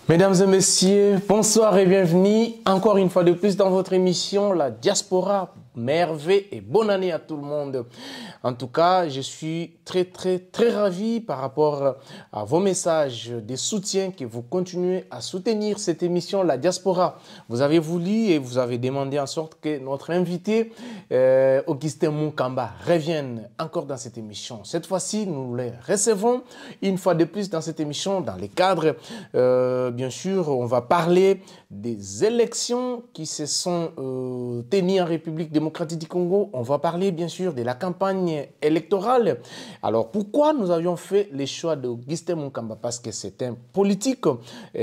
Mesdames et messieurs, bonsoir et bienvenue encore une fois de plus dans votre émission La Diaspora. Merveille et bonne année à tout le monde. En tout cas, je suis très ravi par rapport à vos messages de soutien que vous continuez à soutenir cette émission La Diaspora. Vous avez voulu et vous avez demandé en sorte que notre invité Augustin Munkamba revienne encore dans cette émission. Cette fois-ci, nous le recevons une fois de plus dans cette émission dans le cadre, bien sûr, on va parler des élections qui se sont tenues en République démocratique du Congo. On va parler bien sûr de la campagne électorale. Alors pourquoi nous avions fait le choix d'Augustin Munkamba? Parce que c'est un politique,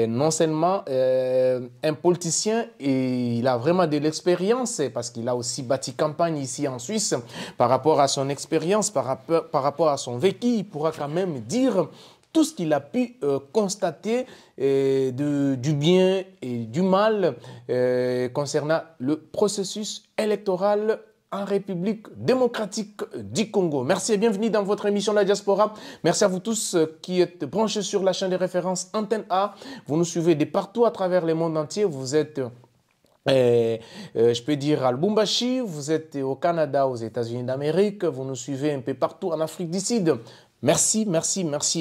non seulement un politicien, et il a vraiment de l'expérience parce qu'il a aussi bâti campagne ici en Suisse. Par rapport à son expérience, par rapport à son vécu, il pourra quand même dire tout ce qu'il a pu constater du bien et du mal concernant le processus électoral en République démocratique du Congo. Merci et bienvenue dans votre émission La Diaspora. Merci à vous tous qui êtes branchés sur la chaîne de référence Antenne A. Vous nous suivez de partout à travers le monde entier. Vous êtes... je peux dire à Lubumbashi, vous êtes au Canada, aux États-Unis d'Amérique, vous nous suivez un peu partout en Afrique du Sud. Merci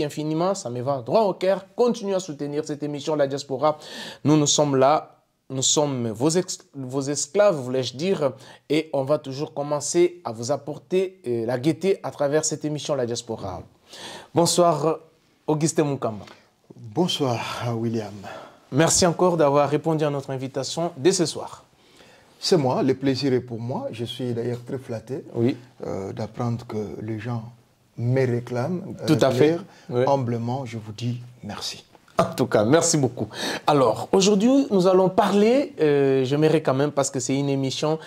infiniment, ça me va droit au cœur. Continuez à soutenir cette émission La Diaspora. Nous sommes là, nous sommes vos esclaves, voulais-je dire, et on va toujours commencer à vous apporter la gaieté à travers cette émission La Diaspora. Bonsoir Augustin Munkamba. Bonsoir William. Merci encore d'avoir répondu à notre invitation dès ce soir. C'est moi, le plaisir est pour moi. Je suis d'ailleurs très flatté d'apprendre que les gens me réclament. Tout à fait. Oui. Humblement, je vous dis merci. En tout cas, merci beaucoup. Alors, aujourd'hui, nous allons parler, j'aimerais quand même, parce que c'est une émission,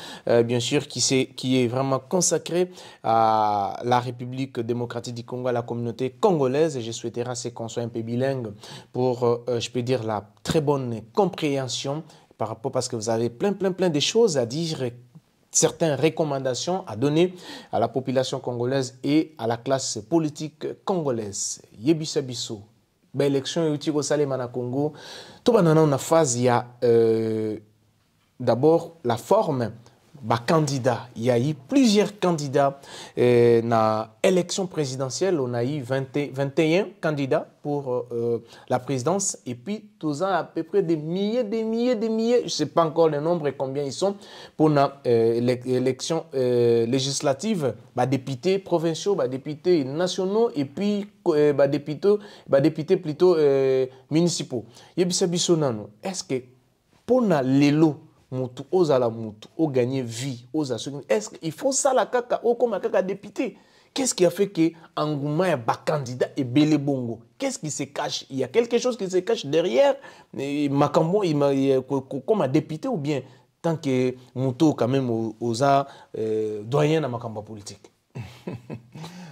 bien sûr, qui est vraiment consacrée à la République démocratique du Congo, à la communauté congolaise. Et je souhaiterais qu'on soit un peu bilingue pour, je peux dire, la très bonne compréhension par rapport, parce que vous avez plein de choses à dire, certaines recommandations à donner à la population congolaise et à la classe politique congolaise. Yebisa biso. L'élection est au Salemana Congo. Tout le monde a phase, il y a d'abord la forme. Candidat. Il y a eu plusieurs candidats dans l'élection présidentielle. On a eu 21 candidats pour la présidence. Et puis, tous ans, à peu près des milliers. Je ne sais pas encore le nombre et combien ils sont pour l'élection législative. Députés provinciaux, députés nationaux et puis députés plutôt municipaux. Est-ce que pour l'élo, mutu ozala mutu o gagner vie est-ce qu'il faut ça la kaka o comme kaka député? Qu'est-ce qui a fait que Angouma est candidat et Belé Bongo? Qu'est-ce qui se cache? Il y a quelque chose qui se cache derrière Makambo comme un député ou bien tant que mutu quand même oza doyen na Makambo politique?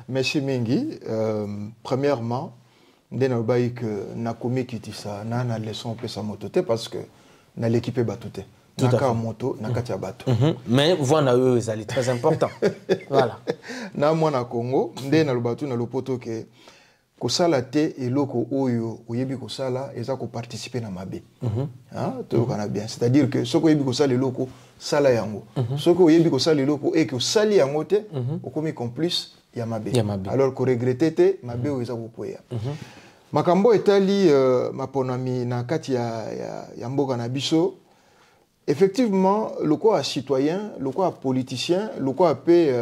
Merci Mingi. Premièrement, ndena que nakomi kitisa na leçon pe sa motote parce que na l'équipe batute. Tout à fait. Moto, mais voilà, c'est très important. Voilà. Na mwana Congo, ndé na lobatu na lopoto ke kosala te eloko oyo oyebi kosala eza ko participer na mabe. To kana bien. C'est-à-dire que soko oyebi kosala eloko sala yango. Soko oyebi kosala eloko et que sali yango te okomi complice ya mabe. Alors ko regretter te mabe o eza ko poya. Makambo etali maponami na kati ya mboka na biso. Effectivement, le quoi citoyen, le quoi politicien, le quoi paix,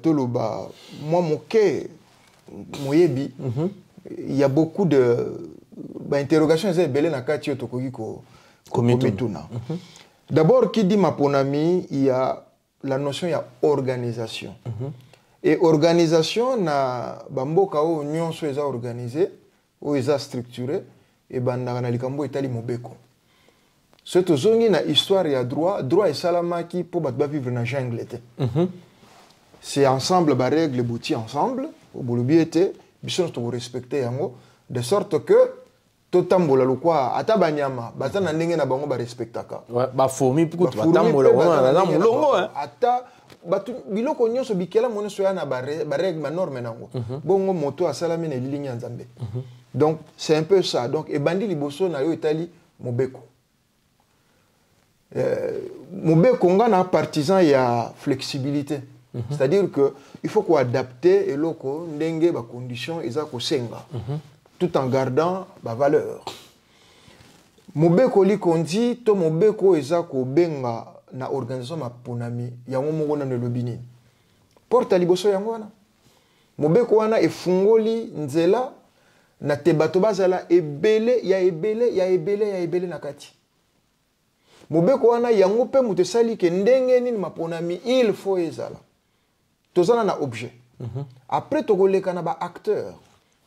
toloba, moi mon quai, moyebi, il y a beaucoup de interrogations belle na kati tokoki ko komituna. D'abord, qui dit maponami, il y a la notion il y a organisation. Et organisation na bamboka o nyonso eza organisé, o eza structuré et bandaka na likambo etali mobeko. C'est une histoire et droit et salamaki pour vivre dans la jungle. C'est ensemble, les règles bouti ensemble, au boulot était, bisous pour respecter yango, de sorte que tout tambola le quoi, atabanyama, batana ndenge na bango ba respectaka. Ba fourmi pour tout tambola, na mulongo hein. Ata batu biloko nyonso bikela mono soya na ba règle ba norme nango. Bongo moto asalami na ligne nzambe. Donc, c'est un peu ça. Donc, et bandi liboso na yo Italie, Mobeko. Mobeko, on a un partisan, il y a flexibilité. C'est-à-dire qu'il faut qu'on adapte et loko ndenge ba conditions et ça senga tout en gardant ba valeur. Mobeko li kondi to mobeko eza ko benga na organisation ma ponami yango moko na lobini. Porta liboso yango wana. Mobeko wana efungoli nzela na te bato bazala ebele na kati. Mobeko wana yango pe mutu sali ke ndenge nini maponami il faut ezala. Tozala na objet. Après togoleka na ba acteur.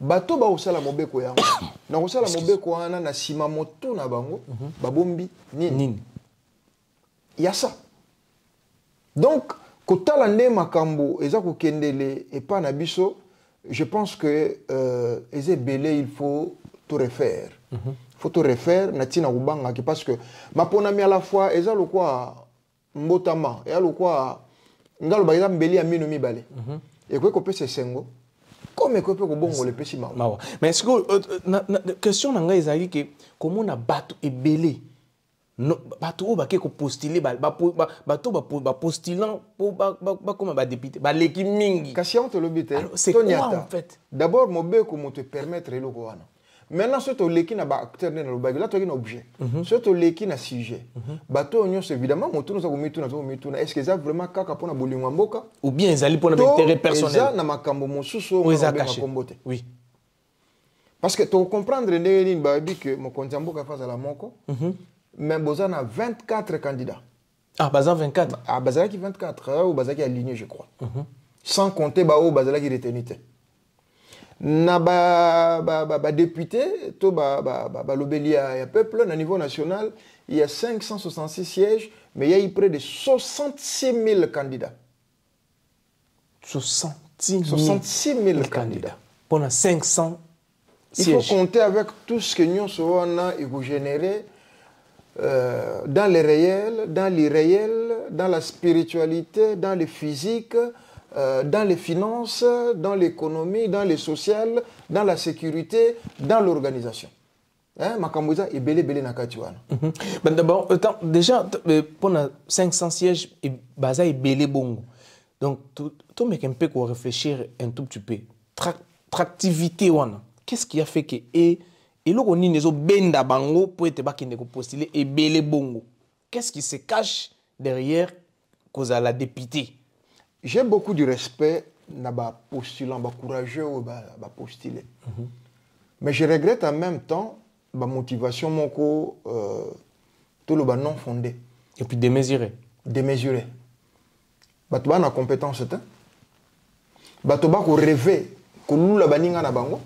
Bato ba osala mobeko yango. Na osala mobeko wana na sima moto na bango babombi nini. Il y a ça. Donc kotala nde makambo eza ko kendele et pas na biso, je pense que eze belé il faut tout refaire. Faut tout refaire na tina kubanga parce que maponami à la fois eza lo kwa mbotama et lo kwa ngalo ba exemple beli ya mino mibale. Et quoi ko pese sengo comme ko pe ko bongo le pesi mawa. Mais est-ce que question nanga ezali que comment na bato ebele no bato o ba ke ko postuler bato ba postulant pour ba comme ba député ba leki mingi. Kasi on te lobite. C'est quoi en fait? D'abord mobeko mo te permettre le ko wana. Maintenant, ce que tu as acteur dans le bagage, là tu as un objet. Ce que tu as un sujet. Bateau évidemment, est-ce que ça vraiment kaka pour na bolingo mboka ou bien ils allaient pour l'intérêt personnel. Ça na makambo mosusu caché. Oui. Parce que tu comprendre ndeni babi que mon konti mboka face à la moko. Mais bozana a 24 candidats. Ah, bazan 24. Ah, bazala qui 24 ou bazala qui aligné je crois. Sans compter bao bazala qui retenité. Na ba député to ba lobeli ya peuple na niveau national il y a 566 sièges mais il y a eu près de 66 000 candidats 66 000 candidats pour 500 il sièges. Faut compter avec tout ce que nous avons et vous générer dans le réel, dans l'irréel, dans la spiritualité, dans le physique, dans les finances, dans l'économie, dans le social, dans la sécurité, dans l'organisation. Hein, Makamouza est belé na katiwana. D'abord, déjà, pour 500 sièges, Baza est belé bongo. Donc, tout mec un peu qu'on réfléchir un tout petit peu. Tractivité wana. Qu'est-ce qui a fait que et là on y est benda bango pour être pas qui ne postuler et belé bongo. Qu'est-ce qui se cache derrière cause à la députée? J'ai beaucoup de respect na ba postulant, ba courageux ou ba postuler. Mais je regrette en même temps ba motivation moko tout le ba non fondé Et puis démesuré. Démesuré. Ba to ba na compétence ta. Ba to ba ko rêver ko lula baninga na bango.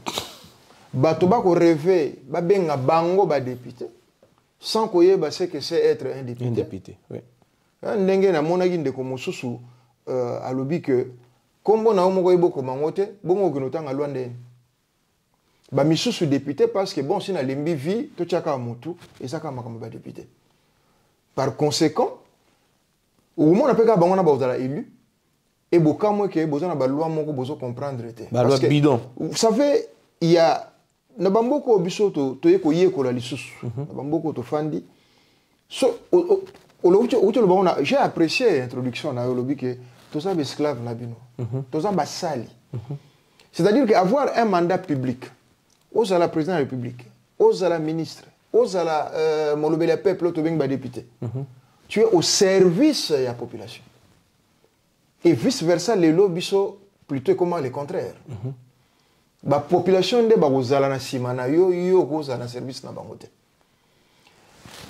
Ba to ba ko rêver ba benga bango ba député sans koyeba ce que c'est être un député. Un député, oui. Ndenge na monaki ndeko mosusu alobi que kombo na omoko eboko mangote bongo kinotanga lwande ba misusu député parce que bon si na lembi vie to chaka mutu et ça kama ba député par conséquent au moment apeka bango na ba ozala élu et bokamo ke bozana ba loi moko bozo comprendre te parce que bidon vous savez il y a na bamboko biso to yeko yekola lisusu na bamboko to fandi so j'ai apprécié l'introduction na lobby que tous les esclaves na bino tous les basali c'est-à-dire qu'avoir un mandat public aux à la président de la République aux à la ministre aux à la molobeli peuple to beng ba député tu es au service de la population et vice versa les lobiso plutôt comment le contraire la population de ba ozala na sima na yo kozala na service na bangote.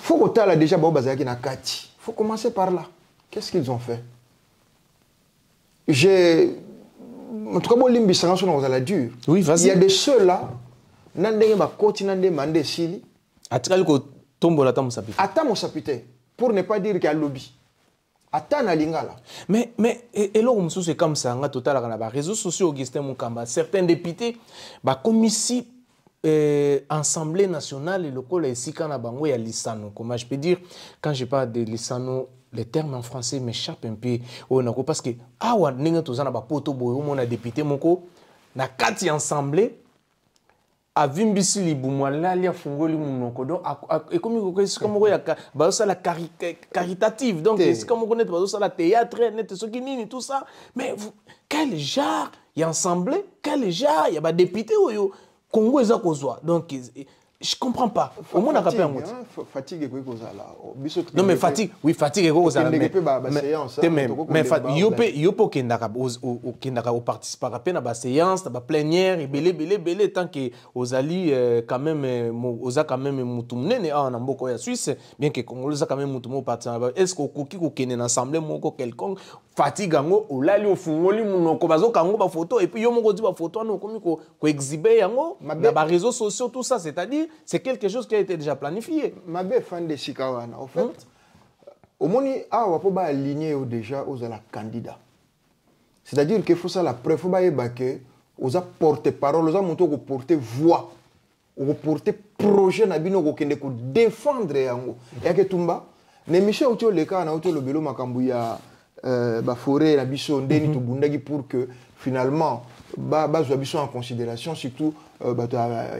Faut que tu as déjà bazaki na kati. Faut commencer par là. Qu'est-ce qu'ils ont fait? En tout cas, bon limbi sangaso na ozala dur. Oui, vas-y. Il y a des ceux là nandenge ba koti nande mande sili. Atikali ko tombola ta musapite. Ata musapite pour ne pas dire qu'il y a lobby. Ata na lingala. Mais et là on c'est comme ça nga total na ba réseaux sociaux Augustin Mukamba certains députés ba comme ici Assemblée nationale et le col ici quand na bango ya lisano. Comment je peux dire quand je parle de lisano les termes en français m'échappent un peu parce que awa ninga tozana ba poto boyo mona député moko na kati assemblée avimbisi libumwa lali afungoli munoko donc ekomi comme ya bazo la caritative donc c'est comme on connaît bazo la théâtre net ce qui nini tout ça mais quel genre y ensemble quel genre y a ba député oyo Congo eza kozwa donc je comprends pas. Au moins, on a rappelé un mot. Fatigue est quoi non, mais fatigue, oui, fatigue est quoi mais yopo kendaka au participer à peine à la séance, à la plénière, et belé tant que aux alliés quand même oza quand même mutumnene en amboko ya Suisse, bien que Congo oza quand même mutumo participer. Est-ce que koki ko kene ensemble moko quelconque fatigue ngo olali ofungoli munoko bazo kango ba photo et puis yo moko di ba photo no komi ko exhiber yango na ba réseaux sociaux tout ça, c'est-à-dire c'est quelque chose qui a été déjà planifié. Ma belle fan de Sikawana, en fait, au moins, on va pas aligner déjà aux candidats. C'est-à-dire qu'il faut ça la preuve, il faut que aux porter parole, aux monter qu'on porter voix, qu'on porter projet, nabino qu'on défendre yango. Et que tumba, les missions autour les cas, autour le bélo makambuya, forêt, la biso ndeni to bundagi pour que finalement bazo en considération surtout il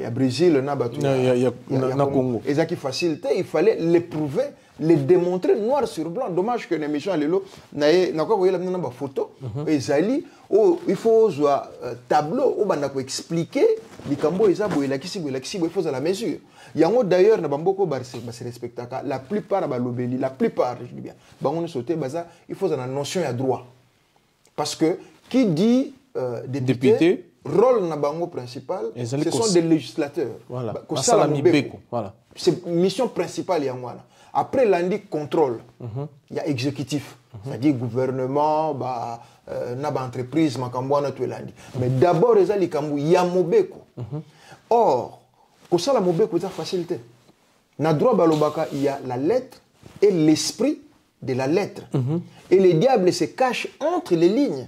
y a Brésil il y a Congo et ça qui facilité il fallait l'éprouver les démontrer noir sur blanc dommage que l'émission lelo na quoi voyez la photo et zali il faut tableau où banda ko expliquer likambo eza boyela kisi il faut à la mesure yango d'ailleurs na bamboko ba se respectaka la plupart ba lobeli la plupart je dis bien bango sauter baza il faut la notion ya droit parce que qui dit député, rôle na bango principal, ce sont des législateurs. Voilà. Voilà. C'est mission principale yangwana. Après lundi contrôle, il y a exécutif, c'est-à-dire gouvernement, na ba entreprise makambwana tout lundi. Mais d'abord ezali kambu ya mobeko. Or, ko sala mobeko c'est facilité. Na droit balobaka il y a la lettre et l'esprit de la lettre. Et le diable se cache entre les lignes.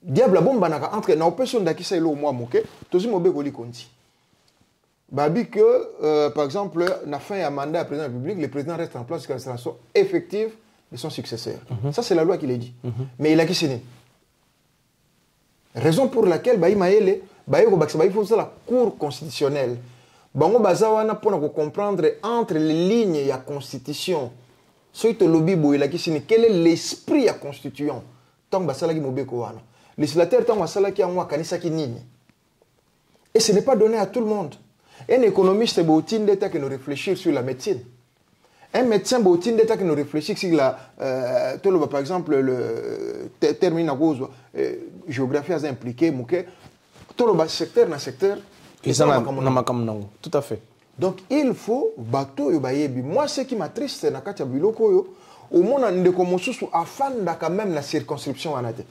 Diable bomba naka entre na opération d'akisa elo moi moké tozi mobeko li konti babi que par exemple na fin ya mandat à président de la République le président reste en place jusqu'à l'installation effective de son successeur. Ça c'est la loi qui le dit. Mais il a qui signé. Raison pour laquelle baï maele baï ko baksa baï faut ça la cour constitutionnelle bango bazawana pour nous comprendre entre les lignes ya constitution ce que lobby bo il a qui signé quel est l'esprit ya constituant tant basala ki mobeko wana législateur tant wasala ki amwa kanisa ki nini. Et ce n'est pas donné à tout le monde. Un économiste boutine d'état qui nous réfléchir sur la médecine. Un médecin boutine d'état qui nous réfléchir sur la par exemple le termine à cause géographie a impliqué mouké tout le secteur na secteur et ça tout à fait. Donc il faut bateau yo bayebi. Moi ce qui m'attriste na kati ya biloko yo au monde ndeko mosusu afanda quand même la circonscription wanate.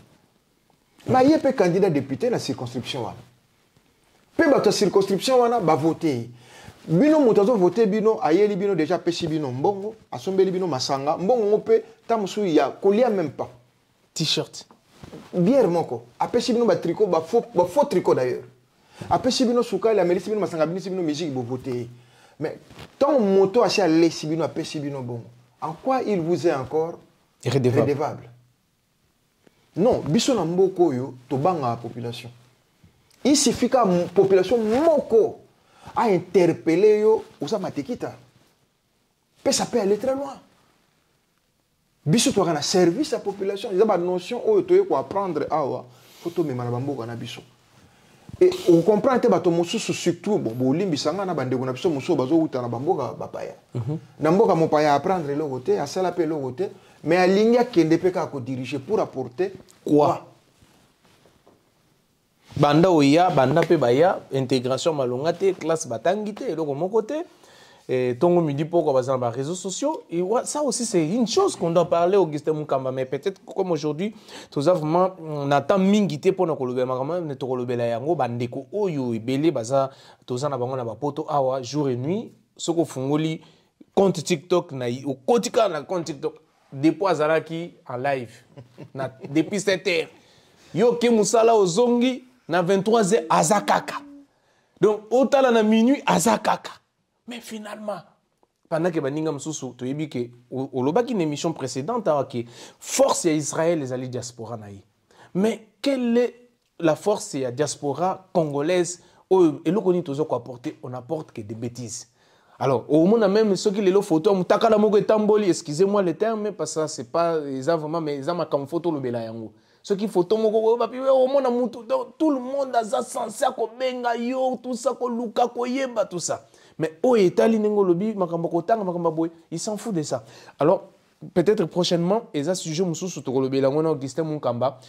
Mais il y a des candidats députés dans la circonscription. Peu de circonscription wana ba voter. Bino mutazo voter bino ayeli bino déjà pesi bino mbongo, asombeli bino masanga, mbongo pe tamusu ya kolia même pas. T-shirt. Bière moko. Apesi bino ba tricot ba faux tricot d'ailleurs. Apesi bino suka la melisi bino masanga bino musique bo voter. Mais tant moto acha lesi bino apesi bino bongo. En quoi il vous est encore redevable? Non, biso na mboko yo to banga la population. Il suffit que la population moko a interpellé yo osa matekita. Ça peut aller très loin. Biso to na service à la population, il y a une notion où to ko apprendre awa photo me mana mboko na biso. Et on comprend que bato mosusu surtout bon limbisanga na bande ko na biso mosusu bazo uta na bamboka bapaya. Na mboka mopaya apprendre le côté, à sala pe le côté. Mais à l'India qui est diriger pour apporter quoi? Banda oya, banda pe baya, intégration malongate, classe batangite, et donc de mon côté, Tongo midi pourquoi dans les réseaux sociaux. Et ça aussi c'est une chose qu'on doit parler Augustin Mukamba, mais peut-être comme aujourd'hui, tout ça vraiment on attend mingité pour nous colober, mais ne te colober la yango bandeko oyo ibele baza tout ça na bango na bapoto awa jour et nuit, ce qu'on fungoli compte TikTok na au quotidien na compte TikTok. Depuis Azaraki en live, depuis 7 heures. Yo ke musala ozongi na 23h azakaka. Donc autant na minuit azakaka. Mais finalement, pendant que baninga msusu to yebi ke olobaki une émission précédente que force ya Israël les alliés diaspora naï. Mais quel est la force c'est la diaspora congolaise. Et le qu'on apporter, on apporte que des bêtises. Alors, au moins, même ceux qui les photos, excusez-moi le terme, parce que c'est pas vraiment, mais ils ont comme photo le belayango. Ceux qui photo, tout le monde a censé benga yo, tout ça, luka yeba, tout ça. Mais au Italie, ils s'en foutent de ça. Alors, peut-être prochainement, ils ont sujet sur le belayango, Augustin Munkamba.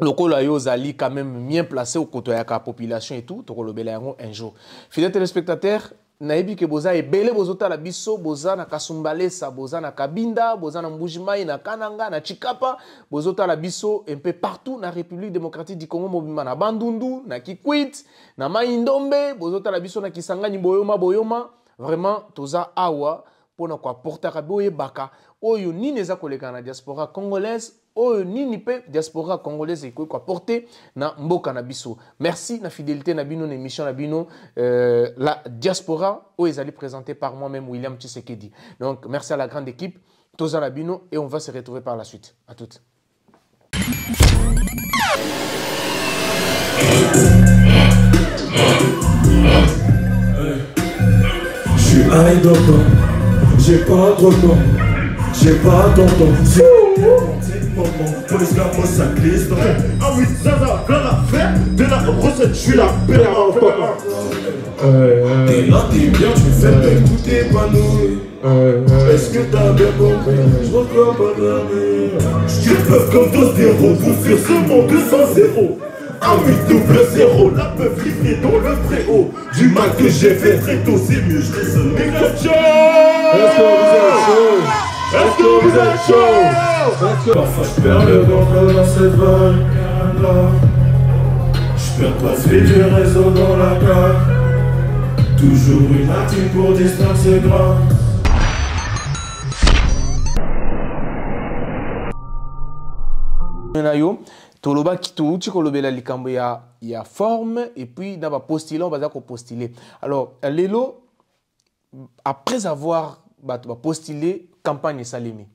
Lokola yo zali quand même bien placé au côté de la population et tout, toko lobela yango un jour. Fidèles téléspectateurs, naebi ke boza ebele bozota la biso, boza na Kasumbalesa, boza na Kabinda, boza na Mbujimai, na Kananga, na Chikapa, bozota la biso un peu partout na République démocratique du Congo, mobima na Bandundu, na Kikwit, na Maindombe, bozota la biso na Kisangani Boyoma, vraiment toza awa pona kwa porta kaboye baka oyo nini eza koleka na diaspora congolaise. Oh, nini pe diaspora congolaise et quoi porter na mboka na biso. Merci na fidélité na bino na émission na bino la diaspora où ils allaient présenter par moi-même William Tshisekedi. Donc merci à la grande équipe Toza la bino et on va se retrouver par la suite. À toutes. Je suis idle, j'ai pas trop de temps, j'ai pas ton temps. Police la mosse ça glisse. Ah oui, Zaza, plein d'affaires. De la recette, je suis la paix en t'es là, t'es bien, tu fais bien, tout est épanoui. Est-ce que t'as bien compris? Je reprends pas dormir. Je peux comme dos zéro pour fuir ce monde 200-0. Ah oui, double zéro, la peuvent livrer dans le préau. Du mal que j'ai fait très tôt, c'est mieux, je laisse mes gars. Est-ce que vous êtes chaud? Parfois je perds le ventre dans cette vague-là. Je perds pas celui du réseau dans la cave. Toujours une attitude pour distancer grave. Toloba kitouti kolobela likambo ya forme et puis na ba postuler on va postuler. Alors lelo après avoir postulé campagne salimi.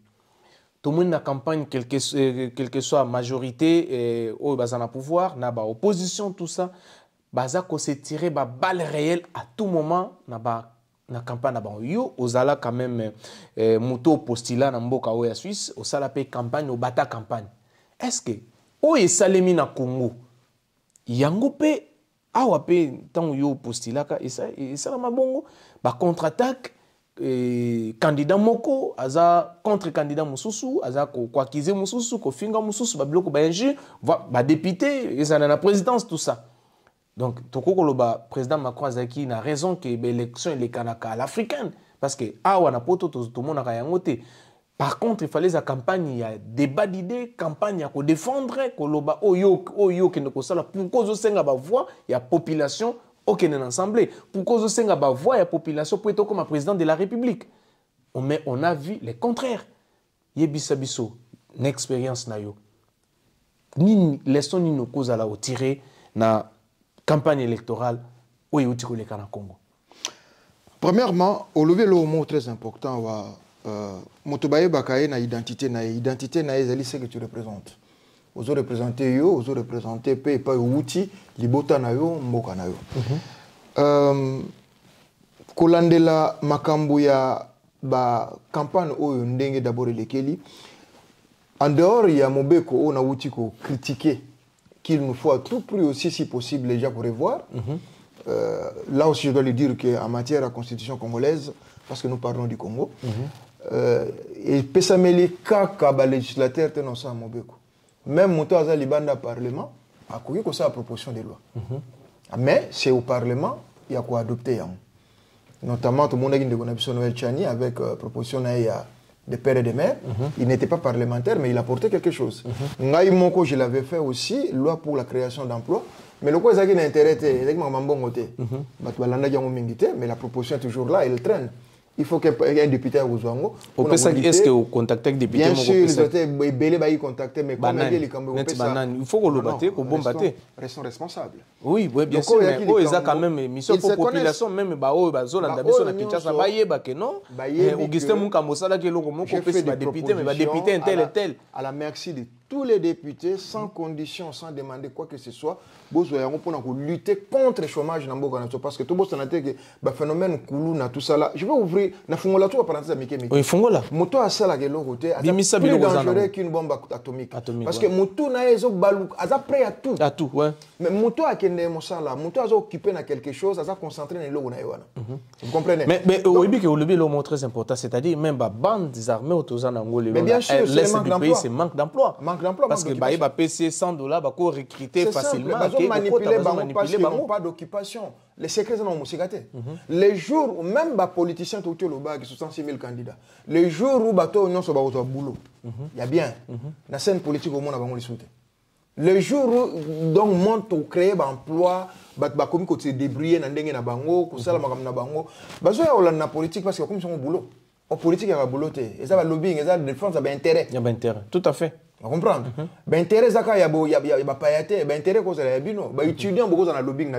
Tout le monde na campagne quelle que soit majorité au bazana pouvoir na ba opposition tout ça baza ko se tirer ba balle réelle à tout moment na campagne na ba yo ozala quand même moto postula na mboka o ya Suisse au sala pe campagne au bata campagne. Est-ce que o esalemi na Congo yango pe awa pe tant yo postulaka esala mabongo ba contre-attaque candidat moko aza contre candidat mususu aza ko accuser mususu ko finga mususu ba biloko ba injure ba député ezana na présidence tout ça. Donc toko koloba président Macron azaki na raison que l'élection est kanaka à l'africaine parce que awa na poto to mona ka yango te. Par contre, il fallait la campagne, il y a débat d'idées, campagne à défendre, koloba oyo que ne kosala pour cause senga ba voix, il y a population aucun ensemble. Pour cause senga ba voix, il y a population pour être comme président de la République. Mais on a vu le contraire. Yebisa biso, une expérience na yo. Ni leçon ni no cause à la tirer na campagne électorale où il y a le Congo. Premièrement, au lever le mot très important wa motobaye bakaye na identité na ezali ce que tu représentes. Ozo représenter yo, ozo représenter pe pa outi libota na yo mboka na yo. Kolandela makambo ya ba campagne oyo ndenge d'abord lekeli. En dehors il y a mobeko on a outi ko critiquer qu'il nous faut à tout prix aussi si possible déjà pour revoir. Là aussi je dois le dire que en matière de constitution congolaise parce que nous parlons du Congo. Et pesameli kaka ba législateur te non sa mobeko même moto aza libanda parlement a koki ko sa proposition de loi mais c'est au parlement il y a quoi adopter notamment tout le monde a dit de Noël Chani avec proposition de père et de mère il n'était pas parlementaire mais il apportait quelque chose ngai moko je l'avais fait aussi loi pour la création d'emplois mais le quoi ça qui n'intéresse exactement mambongo te batu balanda yango mingité mais la proposition est toujours là elle traîne. Il faut qu'il y ait un député à Ouzouango. Est-ce que vous contactez avec député? Bien sûr, ils ont contacté, mais comme il faut qu'on le batte, qu'on bombe batte. Restons responsables. Oui, bien sûr, mais ils ont quand même mission pour la population, même Zolanda, Kinshasa, non Augustin Mukamosala, qui est le député, mais député tel et tel. À la merci de tous les députés, sans condition, sans demander quoi que ce soit, pour lutter contre le chômage. Parce que tout le monde sait que le phénomène tout ça là. Je vais ouvrir, oui, Fongola. Moto a ça là, plus dangereux qu'une bombe atomique. Parce que Moto a prêt à tout. À tout, ouais. Mais Moto a occupé dans quelque chose, a concentré dans l'eau. Vous comprenez? Mais oui, le mot très important, c'est-à-dire même la bande des armées autour de l'Angola, bien sûr, c'est manque d'emploi. Parce que bah, il va payer $100, il va recruter facilement. Ils manipuler parce qu'ils n'ont pas d'occupation. Les secrets sont les jours où même les politiciens qui ont 66 000 candidats, les jours où ils ont boulot, il y a bien. La scène politique au monde a les soutien. Les jours où donc monte au créer emploi, comme ils se débrouillent dans des bango, que ça la magam na bango, la politique parce que comme ils sont au boulot. En politique, il y a un boulot. Et ça va lobbying, et ça défense, ça a intérêt. Il y a intérêt, tout à fait. Vous comprenez? Intérêt, il y a pailleté, intérêt, il y a bino. Étudiant, beaucoup dans le lobbying.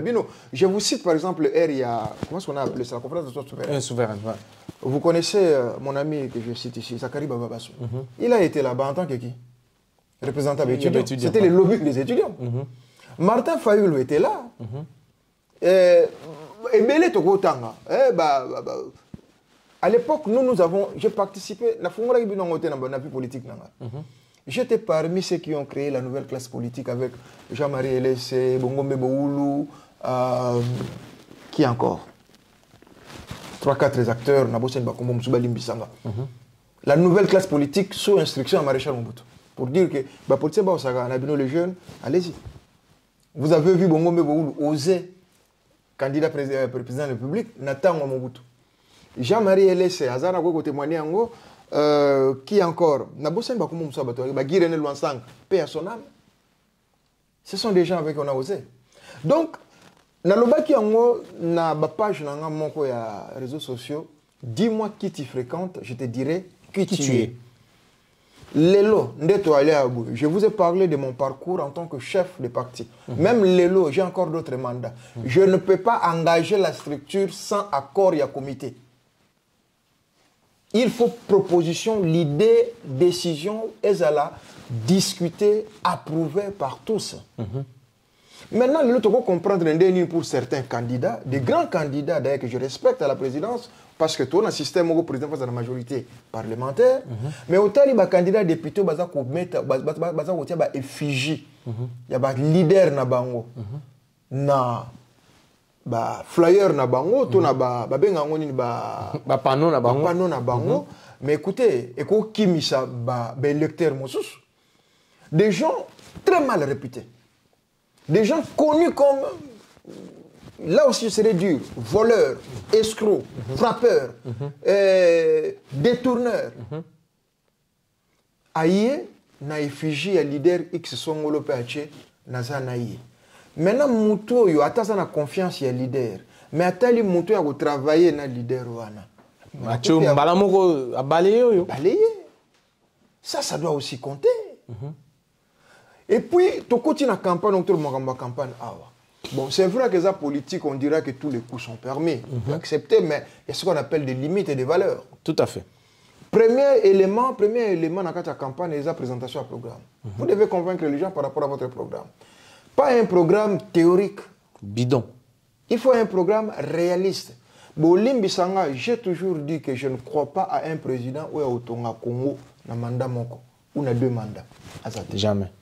Je vous cite par exemple, il y a, comment est-ce qu'on a appelé ça, la conférence de souverain. Souverain, ouais. Vous connaissez mon ami que je cite ici, Zakari Bababassou. Il a été là-bas en tant que qui? Représentant des étudiants. C'était le lobbying des étudiants. Martin Fayoulou était là. Et Belé Tokotanga. À l'époque, j'ai participé, la vie politique. J'étais parmi ceux qui ont créé la nouvelle classe politique avec Jean-Marie Elessé, Bongombe Boulou, qui encore 3-4 acteurs, la nouvelle classe politique sous instruction à Maréchal Mobutu. Pour dire que les jeunes, allez-y. Vous avez vu Bongombe Boulou oser candidat président de la République, Nathan Mobutu. Jean-Marie Elessé, Azana Gogo témoigné en qui encore paix à son âme. Ce sont des gens avec qui on a osé. Donc, na page na moko ya réseaux sociaux, dis-moi qui tu fréquentes, je te dirai qui tu es. Lelo, je vous ai parlé de mon parcours en tant que chef de parti. Même Lelo, j'ai encore d'autres mandats. Je ne peux pas engager la structure sans accord et comité. Il faut proposition, l'idée, décision, et là, discuter, approuver par tous. Maintenant, nous devons comprendre pour certains candidats, des grands candidats d'ailleurs que je respecte à la présidence, parce que tout un système où le président face à la majorité parlementaire, mais autant les candidats députés, ils vont mettre effigie. Il y a des leaders na bango, na flyer na bango, tout na panneau na bango. Mais écoutez, qui misa électeurs des gens très mal réputés. Des gens connus comme, là aussi serait dur, voleurs, escrocs, frappeurs, détourneurs. Aïe, na effigie à leader X Songolo Peache, naza naïe. Maintenant, Mouto, yo atasa na confiance ya leader. Mais atali Mouto ya travailler na leader wana. Macho balamoko a balayé yo. Balayé. Ça doit aussi compter. Et puis, tu continues la campagne, on te campagne. Bon, c'est vrai que ça politique, on dirait que tous les coups sont permis, accepter, mais il y a ce qu'on appelle des limites et des valeurs. Tout à fait. Premier élément dans la campagne, c'est la présentation à programme. Vous devez convaincre les gens par rapport à votre programme. Pas un programme théorique. Bidon. Il faut un programme réaliste. Bolim Bissanga, j'ai toujours dit que je ne crois pas à un président où il y a autonga Congo, un mandat moko, ou a 2 mandats. Jamais.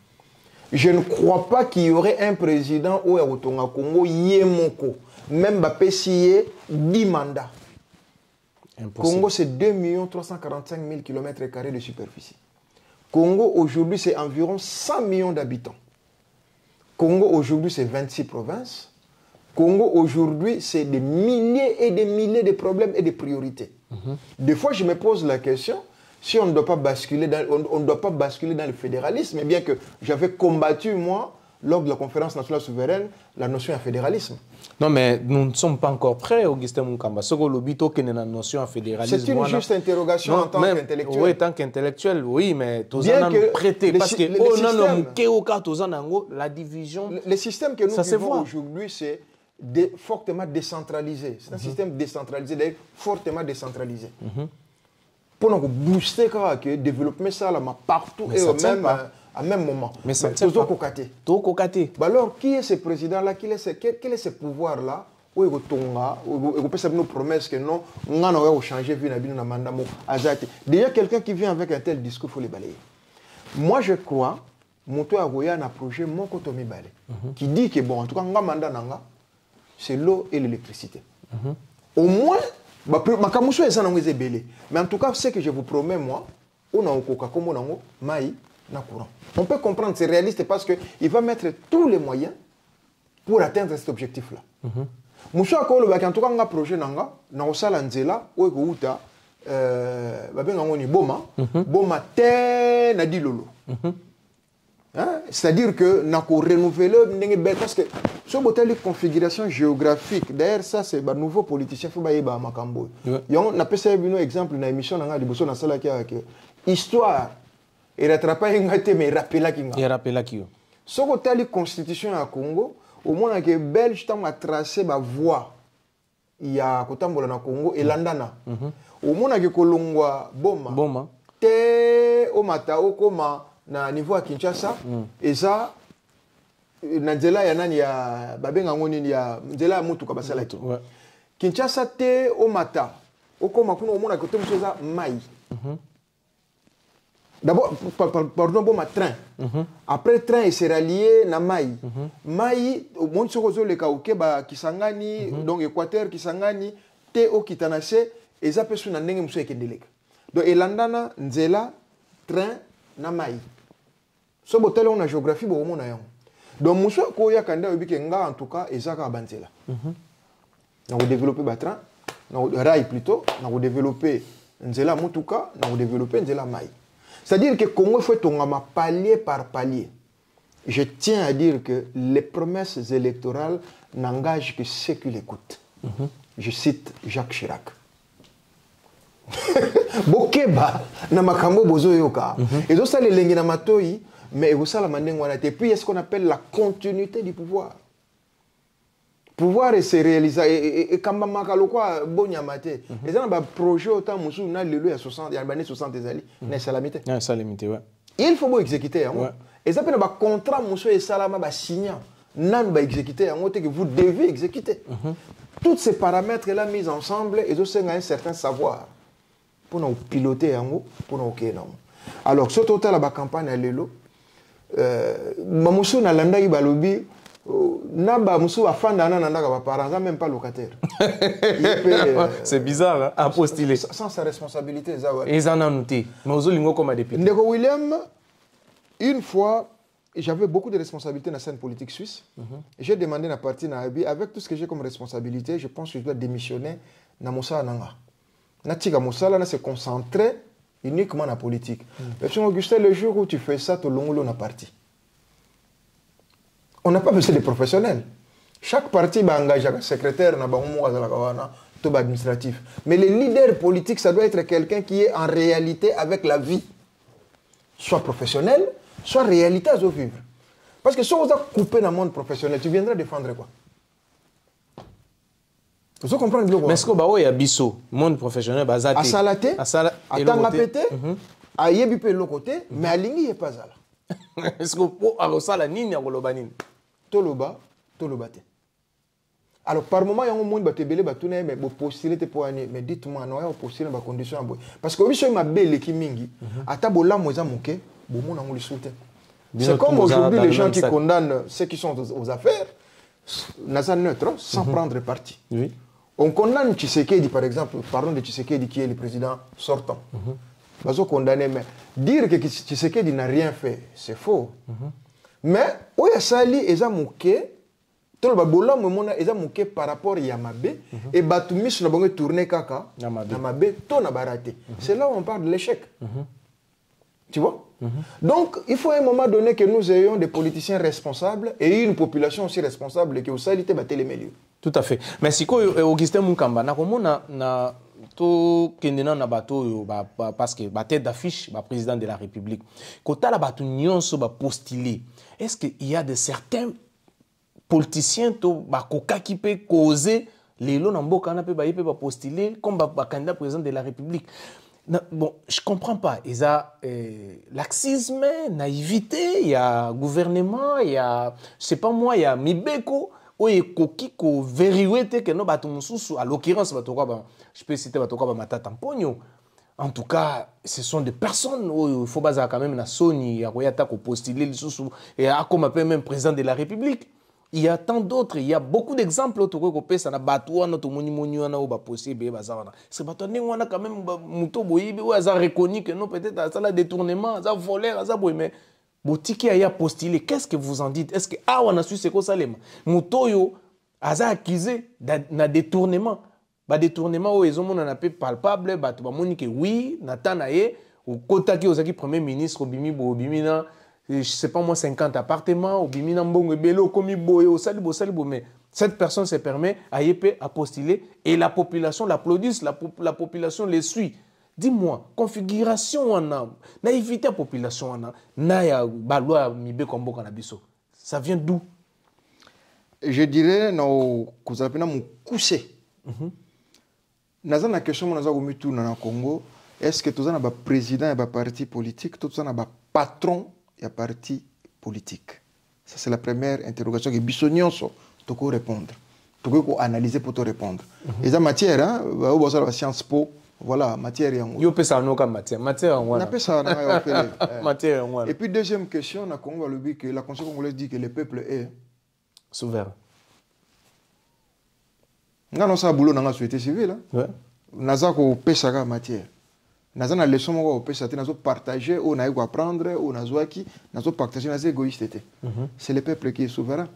Je ne crois pas qu'il y aurait un président où il y a autonga Congo, Yemoko, même Bapessier, 10 mandats. Impossible. Congo, c'est 2 345 000 km² de superficie. Congo, aujourd'hui, c'est environ 100 millions d'habitants. Congo, aujourd'hui, c'est 26 provinces. Congo, aujourd'hui, c'est des milliers et des milliers de problèmes et de priorités. Des fois, je me pose la question, si on ne doit pas basculer dans, le fédéralisme, bien que j'avais combattu, moi, lors de la conférence nationale souveraine, la notion de fédéralisme. Non, mais nous ne sommes pas encore prêts, Augustin Munkamba. Ce que l'obito qui est la notion de fédéralisme. C'est une juste interrogation en tant qu'intellectuel. Oui, en tant qu'intellectuel, oui, mais tous en prêté. Parce que la division. Le système que nous vivons aujourd'hui, c'est fortement décentralisé. C'est un système décentralisé, d'ailleurs fortement décentralisé. Pour nous booster le développement ça là, partout et même à même moment. Mais ça tient pas. Kokaté. Tout kokaté. Alors, qui est ce président-là? Quel est ce pouvoir-là? Où est-ce que nos promesses que non, on a changé vu na mandat azate. Déjà quelqu'un qui vient avec un tel discours, il faut les balayer. Moi, je crois, Moto Agoya a un projet Moko Tomi Balé, qui dit que bon, en tout cas, mandat nanga, c'est l'eau et l'électricité. Au moins, mais en tout cas, ce que je vous promets, moi, on a un coca comme on a maï, na courant. On peut comprendre, c'est réaliste parce qu'il va mettre tous les moyens pour atteindre cet objectif-là. Moussa Kolo, en tout cas, on a un projet nanga, na osala nzela, ou ekouta, boma te na di lolo. C'est-à-dire que nous avons renouvelé parce que ce que configuration géographique, d'ailleurs ça c'est un nouveau politicien qui est à Makambo. On a fait un exemple dans l'émission de histoire et rattraper mais rappeler qui. Ce que la constitution à Congo, au moins que Belge a tracé la voie il y a Kotambola na Congo et Landana. Au moins que Kolongwa Boma te o mata o koma na niveau à Kinshasa et ça na nzela ya nani ya babenga ngoni ya nzela mutu kabasala ki Kinshasa te o mata o koma kuna o mona kote msoza mai d'abord pardon bon ma train après train il sera lié na mai mai au monde sokozo le kauke ba kisangani donc Équateur kisangani te o kitanase et ça peut na ndenge mso ekendeleka donc elandana nzela train na mai so botel on a géographie bo mona yango donc muso ko ya kanda obike nga en tout cas ezaka banzela na développer batran na rail plutôt na développer nzela mutuka na développer nzela mai, c'est-à-dire que Congo fait tongama palier par palier. Je tiens à dire que les promesses électorales n'engagent que ceux qui l'écoutent. Je cite Jacques Chirac. Bokeba na makambo bozo yoka et ça les lengi na matoi mais ça la mandeng wana te puis est ce qu'on appelle la continuité du pouvoir. Pouvoir et se réaliser et kamba makalo quoi bonya maté et ça ba projet autant musu na lelo ya 60 ya bané 60 ezali na salamité na salamité ouais il faut exécuter yango et ça peut ba contrat musu et salama ba signer nan ba exécuter yango te que vous devez exécuter tous ces paramètres là mis ensemble et ça un certain savoir pour nous piloter yango pour nous okay non alors ce total la campagne à lelo mamusu na landa yi balobi naba musu afanda na ndaka ba parents même pas locataire c'est bizarre hein apostiller sans sa responsabilité ça ouais ils en ont noté mais aux lingo comme député Ndeko William une fois j'avais beaucoup de responsabilités dans la scène politique suisse j'ai demandé à partir na Abi avec tout ce que j'ai comme responsabilité je pense que je dois démissionner na Moussa Nanga Natika Moussala se concentrer uniquement dans la politique. Mais Augustin, le jour où tu fais ça, tout le monde est parti. On n'a pas besoin de professionnels. Chaque parti va engager un secrétaire, tout administratif. Mais le leader politique, ça doit être quelqu'un qui est en réalité avec la vie. Soit professionnel, soit réalité à vivre. Parce que si on a coupé dans le monde professionnel, tu viendras défendre quoi? Vous comprenez le mais est-ce que bah y a biso monde professionnel bazate asalaté atanga pété ayebi pe le côté mais alingi est pas là est-ce que pour arosala nini ya koloba nini toloba te alors par moment il y a un monde ba tebele ba tuna mais bo postuler te pour année mais dites-moi non ya postuler ba condition boy parce que biso ma belle ki mingi ata bola moza moke bo mona ngoli soute c'est comme aujourd'hui les gens qui condamnent ceux qui sont aux affaires nasa neutre sans prendre parti. Oui. On condamne Tshisekedi, par exemple, parlons de Tshisekedi qui est le président sortant. Bazo condamné, mais dire que Tshisekedi n'a rien fait, c'est faux. Mais, où y a sali, ils ont mouké, tout le babola, ils ont mouké par rapport à Yamabe, et Batoumis n'a pas tourné kaka, Yamabe, tout n'a pas raté. C'est là où on parle de l'échec. Tu vois? Donc, il faut à un moment donné que nous ayons des politiciens responsables et une population aussi responsable qui aussi les milieux. Tout à fait. Mais si Augustin Munkamba, na to kendena na bato parce que ba tête d'affiche ba président de la République. Kota la bato nyonso ba postuler. Est-ce qu'il y a de certains politiciens to ba koka qui peut causer les lots na mboka na pe ba postuler comme ba candidat président de la République? Bon, je comprends pas. Il y a laxisme, naïveté, il y a gouvernement, il y a, je sais pas moi, il y a Mibeko, ou il y a Kokiko, vérifié que non, à l'occurrence, je peux citer Matata Mpogno. En tout cas, ce sont des personnes où il faut baser quand même na Sony, il y a postuler et comme même président de la République. Il y a tant d'autres, il y a beaucoup d'exemples autour de ça na batouana notre moni na ou ba possible bazana. C'est batouana wana quand même muto boyibi ou ça reconnu que non peut-être ça la détournement, ça voler, ça boy mais botiki a postulé. Qu'est-ce que vous en dites? Est-ce que ah on a su c'est quoi ça les muto yo aza accusé na détournement. Ba détournement où ils ont mon appel palpable ba to ba moni que oui natana ye ou kotaki ozaki premier ministre obimi bo obimina je sais pas moi 50 appartements au bimina mbongo belo komi boye au salibo mais cette personne se permet à postuler et la population l'applaudit, la population les suit. Dis-moi, configuration on a naïveté population on a na ya balwa mibe kombo kanabiso. Ça vient d'où? Je dirais no kozapena mu coucher. Naza na question naza ko mitu na Congo, est-ce que tous na ba président et ba parti politique, tous na ba patron il y a parti politique. Ça, c'est la première interrogation que Bissonionso doit répondre. Tu dois analyser pour te répondre. Et ça, matière, hein, la science po, voilà, matière. Yo peut ça comme matière. Matière, on a ça, matière, et puis, deuxième question, on a que la Constitution congolaise dit que le peuple est souverain. On a ça boulot dans la société civile. On a ça qu'on peut ça matière. Naza na leçon moko opesa te nazo partager ou na apprendre ou nazo partager nazo égoïste te. C'est le peuple qui est souverain.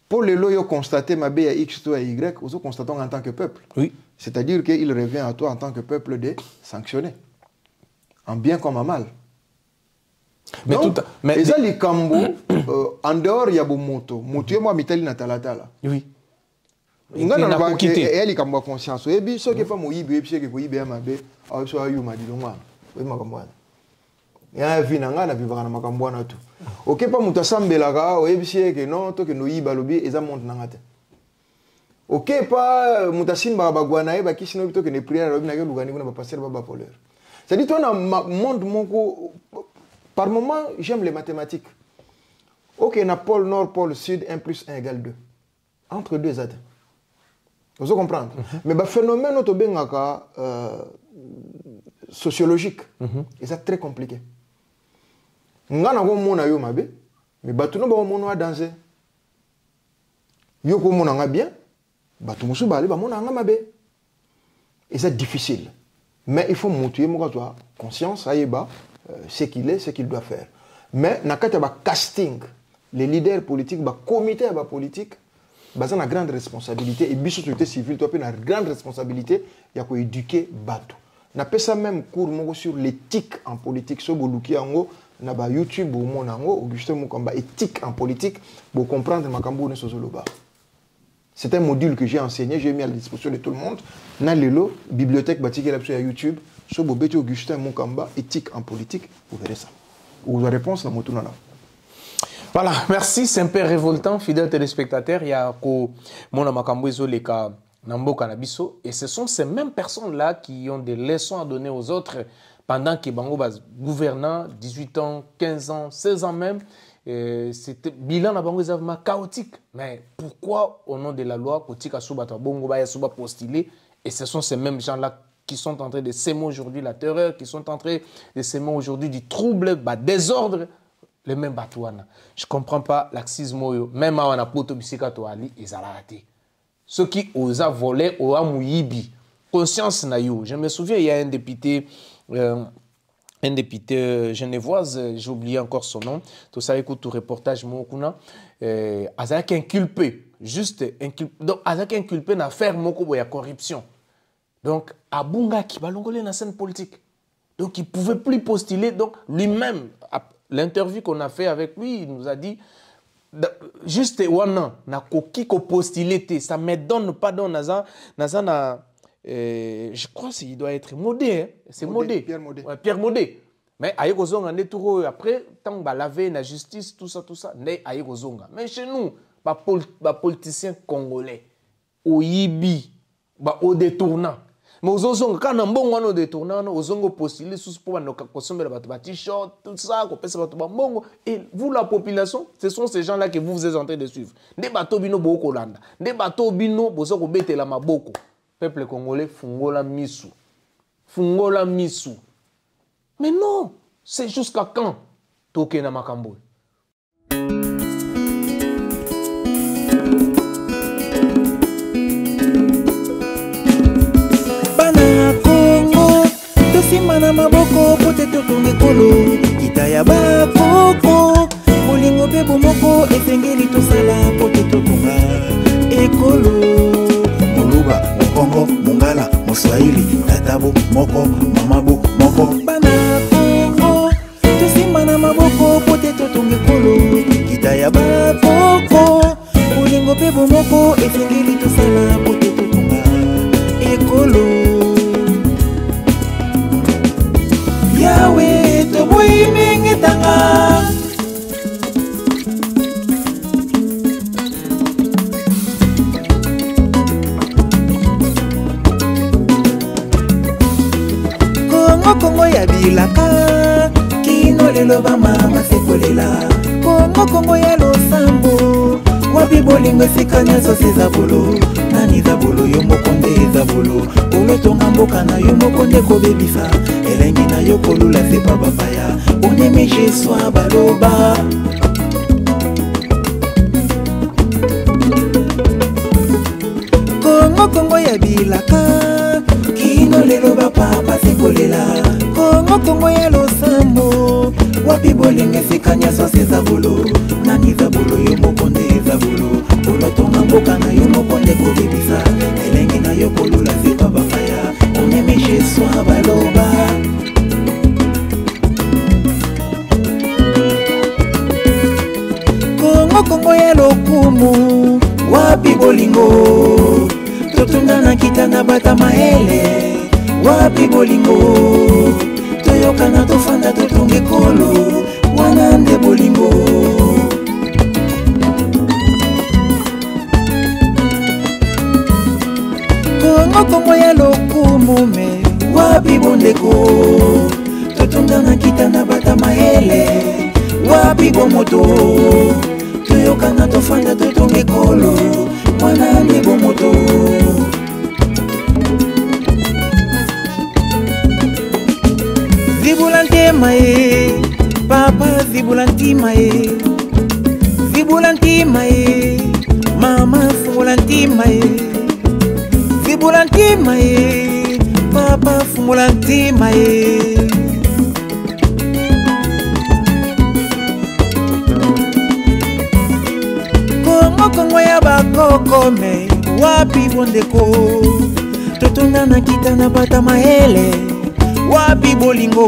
Pour les loyaux constater ma B à X ou à Y, vous constatons en tant que peuple. Oui. C'est-à-dire qu'il revient à toi en tant que peuple de sanctionner. En bien comme en mal. Mais donc, tout mais les Kambo en dehors il y a beaucoup moto. Moto moi mitali na talatala. Oui. Ngana na ba et Kambo conscience. Et bi so ke fa mo yibe ebi ke ko yibe ma be. Ah so ayu ma dilongwa. We makambo. Ya vi na ngana vivaka na makambo na tu. OK pa muta sambelaka o ebi ke non to ke no yiba lobi eza monte na ngate. OK pa muta simba bagwana e ba kisino bito ke ne prière lobi na ke lugani kuna ba passer ba poleur. C'est-à-dire toi na monde moko par moment j'aime les mathématiques. OK na pôle nord pôle sud 1 + 1 = 2. Entre deux atomes. Vous comprenez? Mais le phénomène sociologique, c'est très compliqué. Nous avons mais nous avons danger. Nous avons bien, et c'est difficile. Mais il faut montrer conscience, ce qu'il est, ce qu'il doit faire. Mais dans le casting, les leaders politiques, le comité politique, il y a une grande responsabilité et la société civile a une grande responsabilité de éduquer Batou. On appelle ça même cours sur l'éthique en politique. Sur YouTube, Augustin Mukamba, éthique en politique, pour comprendre Makambo Nesozoloba. C'est un module que j'ai enseigné, j'ai mis à la disposition de tout le monde. Dans la bibliothèque sur YouTube, sur Augustin Mukamba, éthique en politique, vous verrez ça. Ou la réponse, la moto. Voilà, merci, c'est un peu révoltant, fidèles téléspectateurs. Il y a Mona Makamboizo, les cas Nambo Kanabiso, et ce sont ces mêmes personnes-là qui ont des leçons à donner aux autres pendant que Bango gouvernant 18 ans, 15 ans, 16 ans même. C'était bilan à Bango chaotique. Mais pourquoi, au nom de la loi, Kotika Soubata Bongo Baya Souba postulé, et ce sont ces mêmes gens-là qui sont en train de s'aimer aujourd'hui la terreur, qui sont en train de s'aimer aujourd'hui du trouble, désordre. Les mêmes batouana. Je ne comprends pas laxisme. Même à la poto bisika to ali, ils ont raté. Ceux qui osent voler au amouyibi. Conscience na yo. Je me souviens, il y a un député genevoise, j'ai oublié encore son nom. Tout ça, écoute, tout reportage, Mokuna. Azak inculpé. Juste inculpé. Donc, Azak inculpé dans l'affaire Moko de corruption. Donc, Abunga qui va l'ongolé dans la scène politique. Donc, il ne pouvait plus postuler. Donc, lui-même, l'interview qu'on a fait avec lui, il nous a dit juste wana na koki ko postulé ça me donne pas don naza na je crois qu'il doit être modé hein? C'est modé Pierre Modé mais aye kozonga ne touro après tant ba laver na justice tout ça ne aye kozonga mais chez nous ba politiciens congolais au yibi ba au détournant Mais aux ozongo, quand on a un bon moyen de tourner, aux ozongo postulés sous pour nous consommer les t-shirts, tout ça, qu'on peut se battre bongo. Et vous, la population, ce sont ces gens-là que vous êtes en train de suivre. Des bateaux bino boko landa, des bateaux bino bozoko bete la maboko. Peuple congolais, fungola misu, fungola misu. Mais non, c'est jusqu'à quand? Toke na makambo. Simana maboko pote totonge kolo kitaya bakoko bolingo pe bomoko efengeli tosala pote totonga ekolo moluba mokongo mongala moswahili tatabo moko mamabo moko bana kongo tosimana maboko pote totonge kolo kitaya bakoko bolingo pe bomoko efengeli tosala pote totonga ekolo Yawe to boy mingetanga Kongo Kongo ya bilaka kino lelo ba mama sekolela Kongo Kongo ya losambo wapi bolingo sikanya so sezabolo nani zabolo yo mokonde zabolo olotonga mboka na yo mokonde kobebisa elengi na yo kolula sepa bapaya onemeje swa baloba Kongo Kongo ya bilaka kino lelo bapapa sekolela Kongo Kongo ya losambo wapi bolingo sikanya so sezabolo nani zabolo yo mokonde zabolo olotonga mboka na yo mokonde kobebisa elengi na yo kolula sepa bapaya onemeje swa baloba Kongo Kongo ya lokumu wapi bolingo totunda na kitanda bata maele wapi bolingo toyokana tofanda totonge kolo wana nde bolingo Kongo Kongo ya lokumu me wapi bondeko totunda na kitanda bata maele wapi bomoto toyokana tofanda totonge kolo wana nde bomoto Zibulante mae papa zibulanti mae zibulanti mae mama fulanti mae zibulanti mae papa fulanti mae Kongo Kongo ya bakoko me wapi bondeko totunda na kitana bata maele wapi bolingo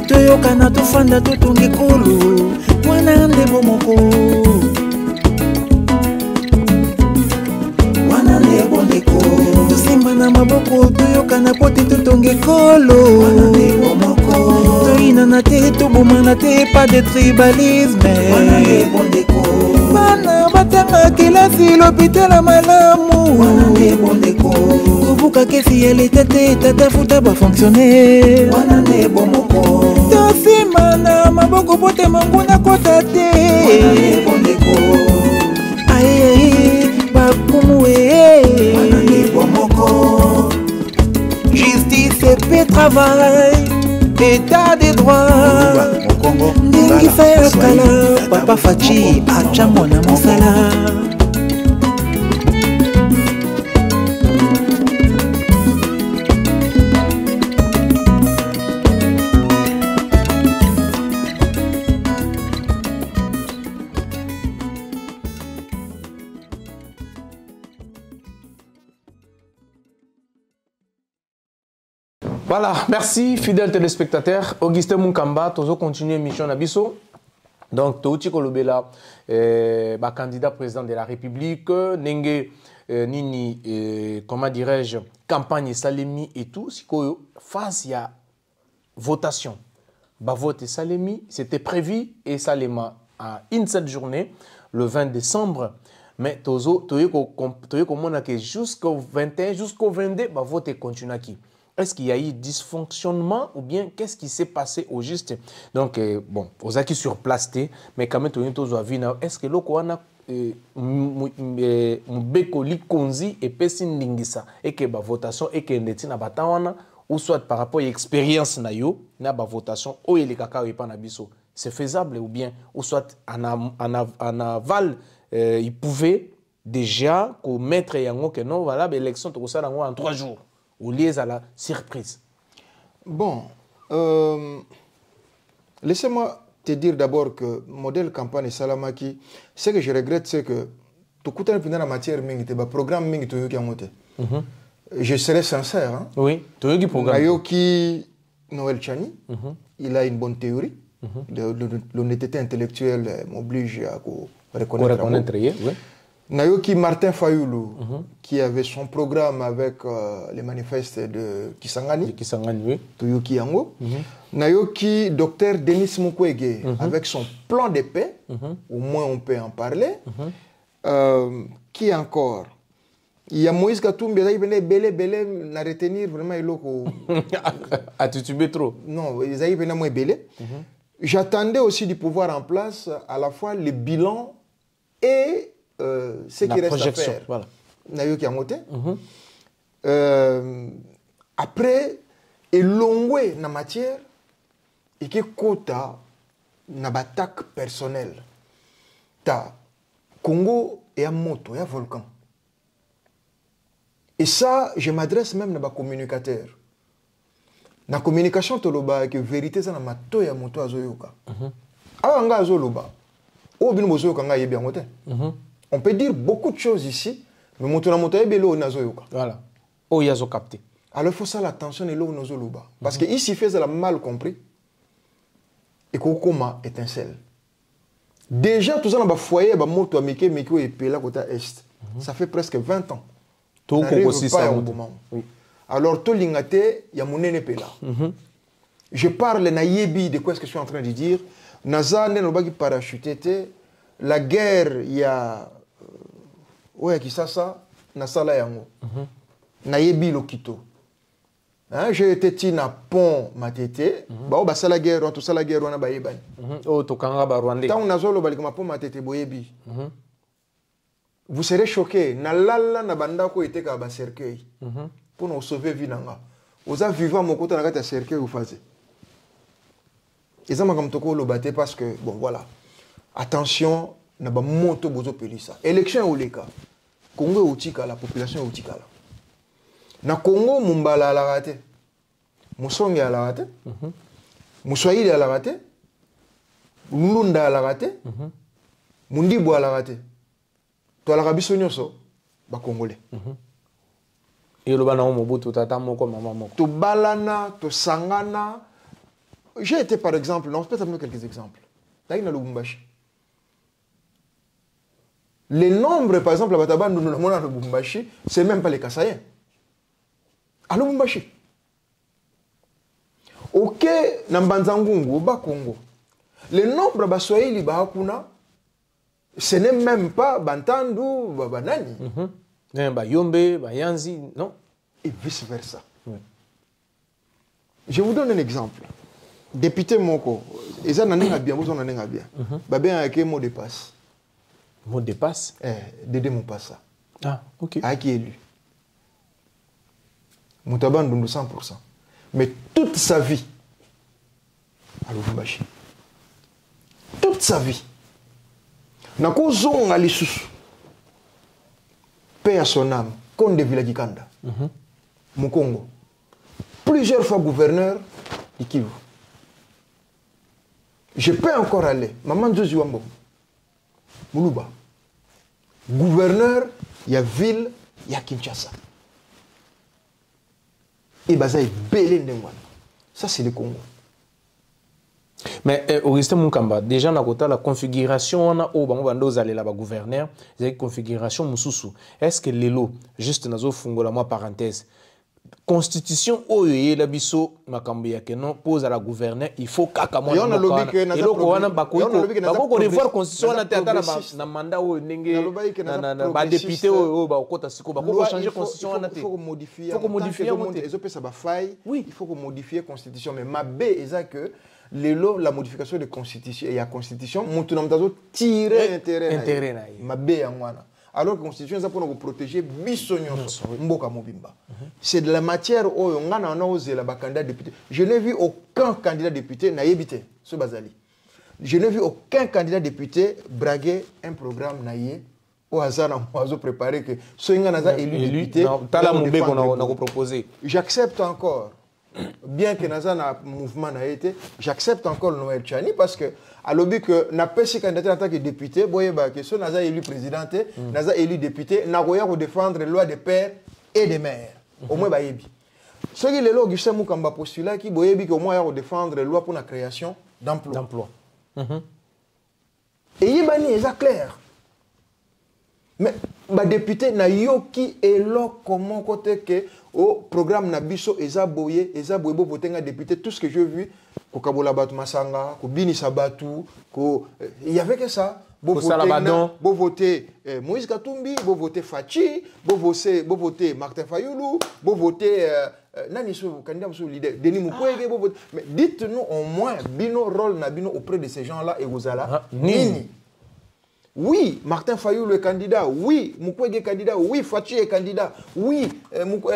toyokana tofanda totonge kolo wana nde bomoko wana nde bondeko tosimba na maboko toyokana pote totonge kolo wana nde bomoko toinana te tobomana te pas de tribalisme wana nde bondeko bana batanga kelasi lopitala malamu wana nde bondeko kobuka kesi ya leta te tatafuta bafonctionnaire wana nde bomoko tosima na maboko pote manguna kota te wana nde bondeko aye bakumue wana nde bomoko justice et paix travail état des droits ndingi faire kala papa fachi acha mwana mosala Voilà, merci fidèles téléspectateurs. Augustin Munkamba, tozo continue mission Nabiso. Donc, Touti Kolobela, candidat président de la République, Nenge Nini, comment dirais-je, campagne Salemi et tout, Sikoyo, face il y a votation. Vote Salemi, c'était prévu et Salema à une seule journée, le 20 décembre mais tozo comment que jusqu'au 21 jusqu'au 22 bah vote continue qui. Est-ce qu'il y a eu dysfonctionnement ou bien qu'est-ce qui s'est passé au juste? Donc bon, aux acquis sur place mais quand même est-ce que loko wana mbeko likonzi et pesi ndingisa et que ba votation et que ndeti na batawana ou soit par rapport à l'expérience na yo na ba votation o ele kaka epa na biso, c'est faisable ou bien ou soit en aval il pouvait déjà commettre yango que non voilà l'élection to ça en 3 jours ou liés à la surprise. Bon, laissez-moi te dire d'abord que modèle campagne Salamaki, ce que je regrette, c'est que tout le la matière mingite, le programme mingite yoki amote. Je serai sincère. Hein? Oui, tu yoki programme. Nayoki Noël Chani, il a une bonne théorie. L'honnêteté intellectuelle m'oblige à reconnaître. Oui. Nayoki Martin Fayoulou, qui avait son programme avec les manifestes de Kisangani. Oui. Toyoki Yango. Nayoki Dr Denis Mukwege, avec son plan de paix, au moins on peut en parler. Qui encore? Il y a Moïse Katumbi, il venait belé, à retenir vraiment il a tutubé trop. Non, il venait moins belé. J'attendais aussi du pouvoir en place à la fois le bilan et ce qui reste à faire. Voilà. Nayoki Amote. Après, et longwe na matière et que quota na batak personnel. Ta Congo et à moto, et à volcan. Et ça, je m'adresse même à ma communicateur. Na communication toloba que vérité ça na mato ya moto azoyoka. Anga azoloba. O bino bozoyoka nga yebi angote. On peut dire beaucoup de choses ici, mais moto na moto yebelo nazoyoka. Voilà. Oh yazo capté. Alors il faut ça l'attention et l'eau nazoloba. Parce que ici fait ça mal compris. Et kokoma étincelle. Déjà tout ça dans le foyer ba moto ameke et pela côté est. Ça fait presque 20 ans. Tout aussi ça. Oui. Alors tout l'ingate ya monene pela. Je parle na yebi de quoi est-ce que je suis en train de dire. Naza ne no baki parachuté la guerre il y a ouais qui ça na sala yango. Na yebi lokito. Hein, j'ai été tina pont matete ba ba sala guerre on to sala guerre on ba yebani. Oh to kanga ba Rwandais. Tant nazolo bali comme pont matete boyebi. Vous serez choqués. Na lala na banda ko iteka ba cercueil. Pour nous sauver vinanga. Oza vivant mon côté na kata cercueil ou faze. Ezama comme toko lo baté parce que bon voilà. Attention na ba moto bozo pelisa. Élection oleka. Congo utika la population utika la. Na Congo mumbala la raté. Musongi a la raté. Muswahili a la raté. Lunda a la raté. Mundibo a la raté. To la rabiso nyoso ba congolais. Et le bana mobutu tata moko mama moko. To balana, to sangana. J'ai été par exemple, non, je peux t'amener quelques exemples. Là, il y a Lubumbashi. Les nombres, par exemple, à Bataban, nous avons à Lubumbashi, c'est même pas les Kassaïens. À Lubumbashi. Ok, Nambanzangungu, au bas Congo. Les nombres à Baswahili, Bahakuna, ce n'est même pas Bantandu, Banani. Yombe, Bayanzi, non. Et vice-versa. Oui. Je vous donne un exemple. Député Moko, ils en ont bien, vous en avez bien. Babé a un mot de passe. Mot de passe? Dédé mon passa. Ah, ok. A qui est élu. Moutaban de 100%. Mais toute sa vie, à Lubumbashi. Toute sa vie. Nako zon ali susu. Paix à son âme. Konde Vilagikanda. Mukongo. Plusieurs fois gouverneur du Kivu. Je peux encore aller. Maman Josi Wambo. Moulouba. Gouverneur, il y a ville, il y a Kinshasa. Et Baza est belé de moi. Ça, c'est le Congo. Mais Augustin Munkamba, déjà dans la configuration, on a au bango aller là-bas gouverneur, c'est une configuration mususu. Est-ce que l'élo, juste nazo fungo la moi parenthèse, constitution oyo la biso makambo ya kenon pose à la gouverner il faut kaka moi et on a lobby que bako revoir constitution na tata na mandat oyo ndenge na ba député oyo ba kota siko bako changer constitution na te il faut modifier ça ba faille il faut modifier constitution mais mabe eza que la modification de constitution et la constitution mutu na mtazo tirer intérêt na mabe ya ngwana. Alors que la constitution est pour nous protéger mboka mobimba. C'est de la matière où on a osé la candidat député. Je n'ai vu aucun candidat député n'a évité ce bazali. Je n'ai vu aucun candidat député braguer un programme naïe au hasard on a préparé que ce ngana élu député qu'on a proposé. J'accepte encore bien que naza na mouvement n'a été, j'accepte encore le Noël Tchani parce que à l'objet que n'a pas si candidat en tant que député, boye ba que ce naza élu président, naza élu député, n'a goya pour défendre les lois des pères et des mères. Au moins ba yebi. Ce qui est là Augustin Mukamba postula qui boye bi que au moins pour défendre les lois pour la création d'emplois. Et yebani est clair. Mais ba député na yoki elo comment côté que au programme Nabiso eza boye bo voter nga député tout ce que j'ai vu ko kabola batu masanga ko bini sabatu ko il y avait que ça bo voter Moïse Katumbi bo voter Fachi bo voter Martin Fayoulou bo voter nani so candidat so leader Denis Mukwege bo voter mais dites-nous au moins bino rôle na bino auprès de ces gens-là et Gozala nini. Oui, Martin Fayoulou est candidat. Oui, Mukwege est candidat. Oui, Fachi est candidat. Oui,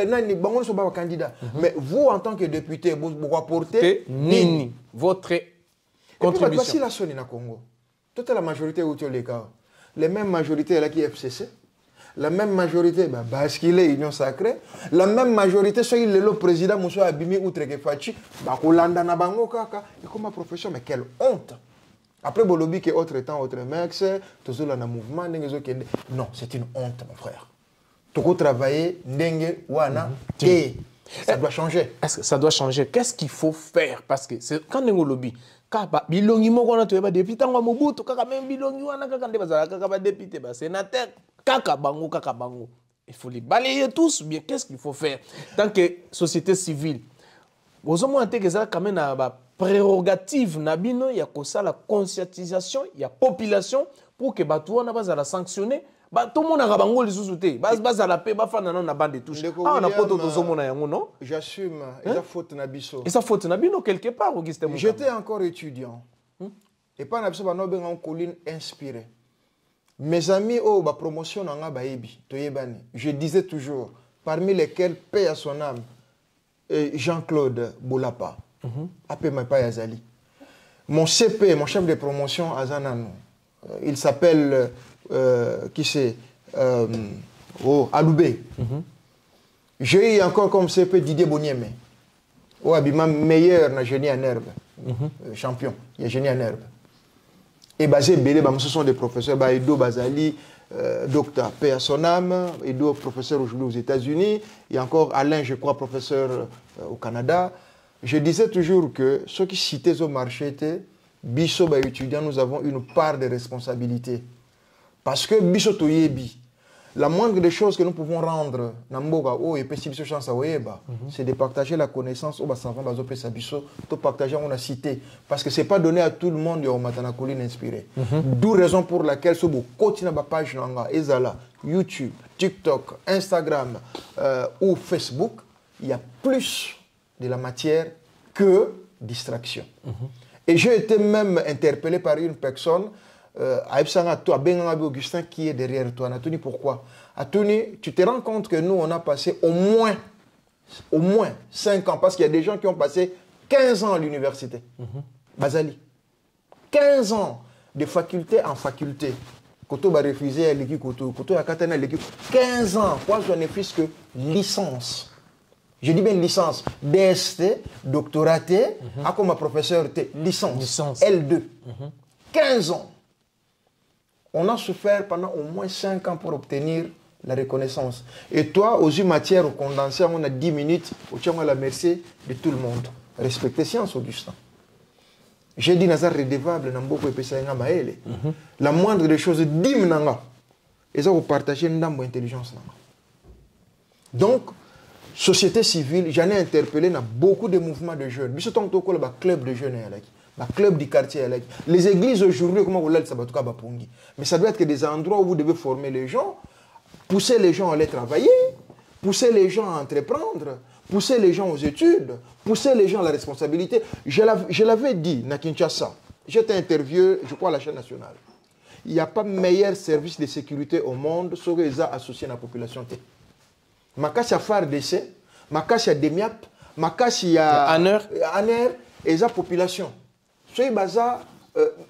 Nani Bangon Soba est candidat. Mais vous, en tant que député, vous apportez nini votre contribution. Voici la sonne na Congo. Toute la majorité où tu les cas. Les mêmes majorités là qui FCC. La même majorité, parce qu'il est Union Sacrée. La même majorité, soit il est le président Moussa Abimi outre que Fachi. Bakolanda na bango kaka. Et comme ma profession, mais quelle honte. Après, Bolobi, qui est autre temps, autre mec, tout ça, un mouvement, non, c'est une honte, mon frère. Tu peux travailler, ça doit changer. Est-ce que ça doit changer? Qu'est-ce qu'il faut faire? Parce que quand on lobby, kaba bilongi moko na toyeba depuis tango mobutu kaka même bilongi wana kaka nde bazala kaka ba député ba sénateur kaka bango il faut les balayer tous bien qu'est-ce qu'il faut faire tant que société civile vous avez monté que ça quand même na prérogative nabino ya kosa la conscientisation ya population pour que batu wana bazala sanctionner ba tout monde na bango les sous-souté bazala pe ba fana na bande touche on a poto tozomona yango non j'assume esa faute na biso esa faute na bino quelque part Augustin Mukamba. J'étais encore étudiant et pas na biso ba no benga en colline inspiré mes amis oh ba promotion na nga ba yebi toyebani je disais toujours parmi lesquels paix à son âme Jean-Claude Boulapa Yazali. Mon CP, mon chef de promotion à Zanano, il s'appelle, qui c'est, Aloubé. J'ai eu encore comme CP Didier Bonieme. Oh, Abima, meilleur na génie en herbe. Champion, il y a génie en herbe. Et basé Bélé, ce sont des professeurs, Edo Bazali, docteur Paix à son âme, Edo professeur aujourd'hui aux États-Unis, il y a encore Alain, je crois, professeur au Canada. Je disais toujours que ceux qui citaient au marché étaient Bisso étudiants, nous avons une part de responsabilité. Parce que Bisso Toyebi, la moindre des choses que nous pouvons rendre, c'est de partager la connaissance au Bassavan Bazopé Sabisso, de partager on a cité. Parce que ce n'est pas donné à tout le monde au Matana Colline inspiré. D'où raison pour laquelle ce beau continue ma page Ezala, YouTube, TikTok, Instagram ou Facebook, il y a plus de la matière que distraction. Et j'ai été même interpellé par une personne, Augustin, qui est derrière toi. Atoni, pourquoi? Atoni, tu te rends compte que nous, on a passé au moins 5 ans, parce qu'il y a des gens qui ont passé 15 ans à l'université. Bazali. 15 ans de faculté en faculté. Koto va refuser à l'équipe, Koto a katana l'équipe. 15 ans, quoi, je n'ai plus que licence. Je dis bien licence, DST, doctoraté, comme professeur T, licence. L2. 15 ans. On a souffert pendant au moins 5 ans pour obtenir la reconnaissance. Et toi, aux yeux matière, au condensé, on a 10 minutes, on a la merci de tout le monde. Respectez science, Augustin. J'ai dit, Nazar redevable, la moindre des choses, 10 minutes, et ça, vous partagez une intelligence. Donc, société civile, j'en ai interpellé dans beaucoup de mouvements de jeunes. Mais surtout que le club de jeunes, le club du quartier, les églises aujourd'hui, comment vous l'avez dit, mais ça doit être des endroits où vous devez former les gens, pousser les gens à aller travailler, pousser les gens à entreprendre, pousser les gens aux études, pousser les gens à la responsabilité. Je l'avais dit à Kinshasa. J'étais interviewé, je crois, à la chaîne nationale. Il n'y a pas meilleur service de sécurité au monde sur les associés à la population. Makasi a FARDC, Makasi a DEMIAP, Makasi a ANER et la population.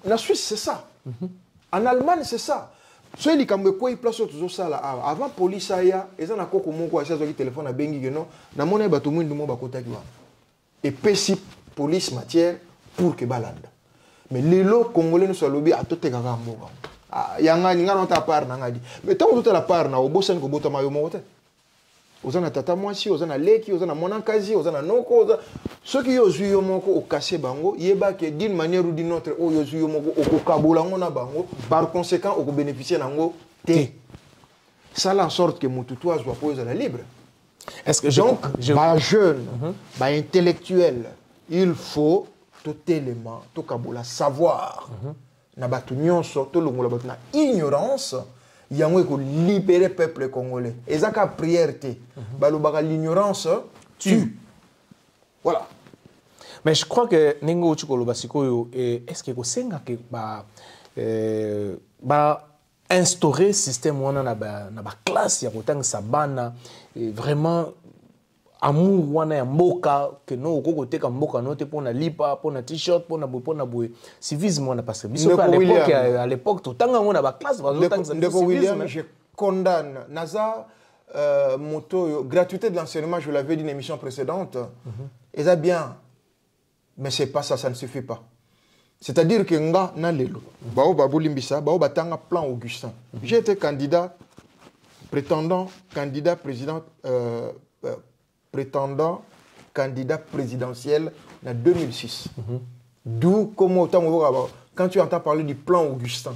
La Suisse, c'est ça. En Allemagne, c'est ça. Soit les Cambodgiens place tout ça là avant police aya ils ont encore comment quoi ça sur téléphone à bengi non na mona ba tout monde mo ba kota kiwa et pesi police matière pour que balanda mais les lots congolais nous soit lobby à tout kaka mboka yanga ninga non ta part na ngadi mais tant que tu la part na obosen ko bota mayo mote ozana tata mwasi ozana leki ozana monankazi ozana noko ceux qui ozu yo moko okase bango yeba que d'une manière ou d'une autre o yozu yo moko okokabola ngona bango par conséquent oko bénéficier nango té ça en sorte que mututu soit poser la libre. Est-ce que donc ba jeune ba intellectuel il faut tout élément tout kabola savoir na batu nyonso to longola batu na ignorance il y a un libérer le peuple congolais. Et ça, la prière, l'ignorance tue. Voilà. Mais je crois que Nengo Chukolo Basiko, est-ce que vous instaurer un système où on a une classe, il y a sabana, vraiment amour wana ya mboka que no okokote ka mboka no te pona lipa pona t-shirt pona boy civisme wana parce que biso à l'époque tout tanga on a ba classe ba Ndeko William je condamne naza moto gratuité de l'enseignement je l'avais dit dans l'émission précédente et ça bien mais c'est pas ça ne suffit pas c'est-à-dire que nga na lelo bao babolimbisa bao batanga plan Augustin j'ai été candidat prétendant candidat présidentiel en 2006. D'où, quand tu entends parler du plan Augustin,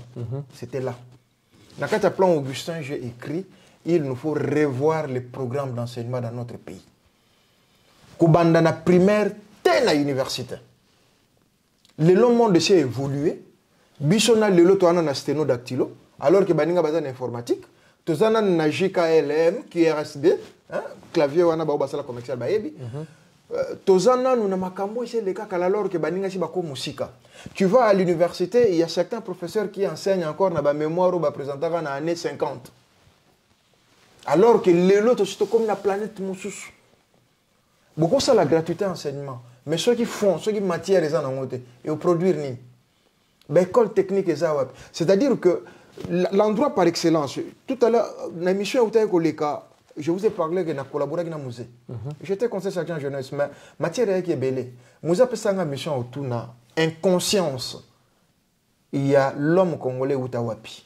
c'était là. Dans le plan Augustin, j'ai écrit, il nous faut revoir les programmes d'enseignement dans notre pays. Kobandana primaire, tel à l'université. Le long monde s'est évolué. Bissona le lot na sténodactylo, alors que baninga bazan informatique. Tozana na JKLM, QRSD, clavier wana ba basala commercial ba yebi. Tozana nous na makambo ici les cas alors que baninga si bako musika. Tu vas à l'université, il y a certains professeurs qui enseignent encore na ba mémoire ou ba présenter na année 50. Alors que les autres c'est comme la planète mususu. Beaucoup ça la gratuité enseignement, mais ceux qui font, ceux qui matière les en monter et au produire ni. L'école technique et ça, c'est-à-dire que l'endroit par excellence, tout à l'heure, dans l'émission je vous ai parlé que nous collaboré avec un musée. J'étais conseiller sergent jeunesse, mais matière qui est belle. Nous avons fait une mission autour de inconscience. Il y a l'homme congolais Outawapi.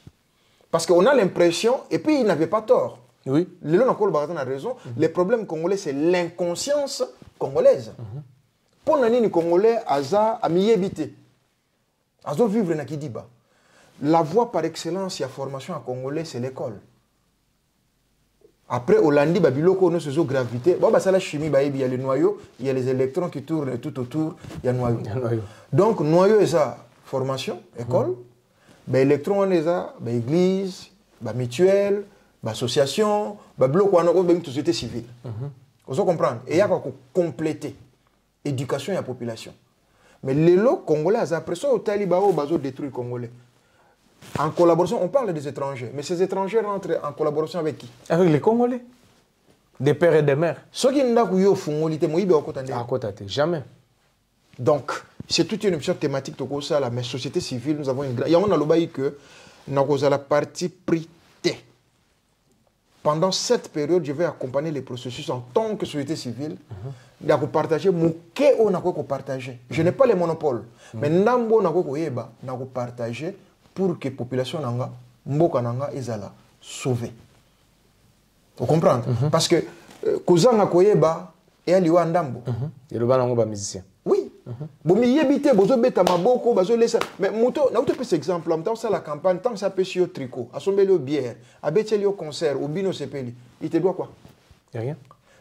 Parce qu'on a l'impression, et puis il n'avait pas tort. Oui. Le long a raison. Le problème congolais, c'est l'inconscience congolaise. Pour les Congolais, Aza a mis habité. Azo vivre na Kidiba. La voie par excellence, il y a formation à Congolais, c'est l'école. Après, au Landi, Babiloko, nous faisons gravité. Bon, ça la chimie, il y a les noyaux, il y a les électrons qui tournent tout autour, il y a le noyau. Donc, noyau, c'est ça, formation, école. Électrons, on est ça, église, mutuelle, association, bloc, on a une société civile. Vous comprenez? Et il y a quoi compléter éducation et la population. Mais les lots congolais, après ça, au Taliban, ils détruit le Congolais. En collaboration, on parle des étrangers, mais ces étrangers rentrent en collaboration avec qui? Avec les Congolais. Des pères et des mères. Ceux qui n'ont pas jamais. Donc, c'est toute une option thématique de ça, mais société civile, nous avons une grande. Il y a un que nous avons la partie prité. Pendant cette période, je vais accompagner les processus en tant que société civile. Je vais partager je n'ai pas les monopoles, mais je vais partager pour que la population nanga ezala sauvée. Vous comprenez? Parce que kozanga koyeba et aliwa ndambo. Et le banango ba musicien. Oui. Bon mi yebite bozo beta maboko bazo laisser mais moto na uto pese exemple en temps ça la campagne tant ça pêche au tricot, assombeli au bière, abeteli au concert, au bino sepeli. Il te doit quoi? Rien.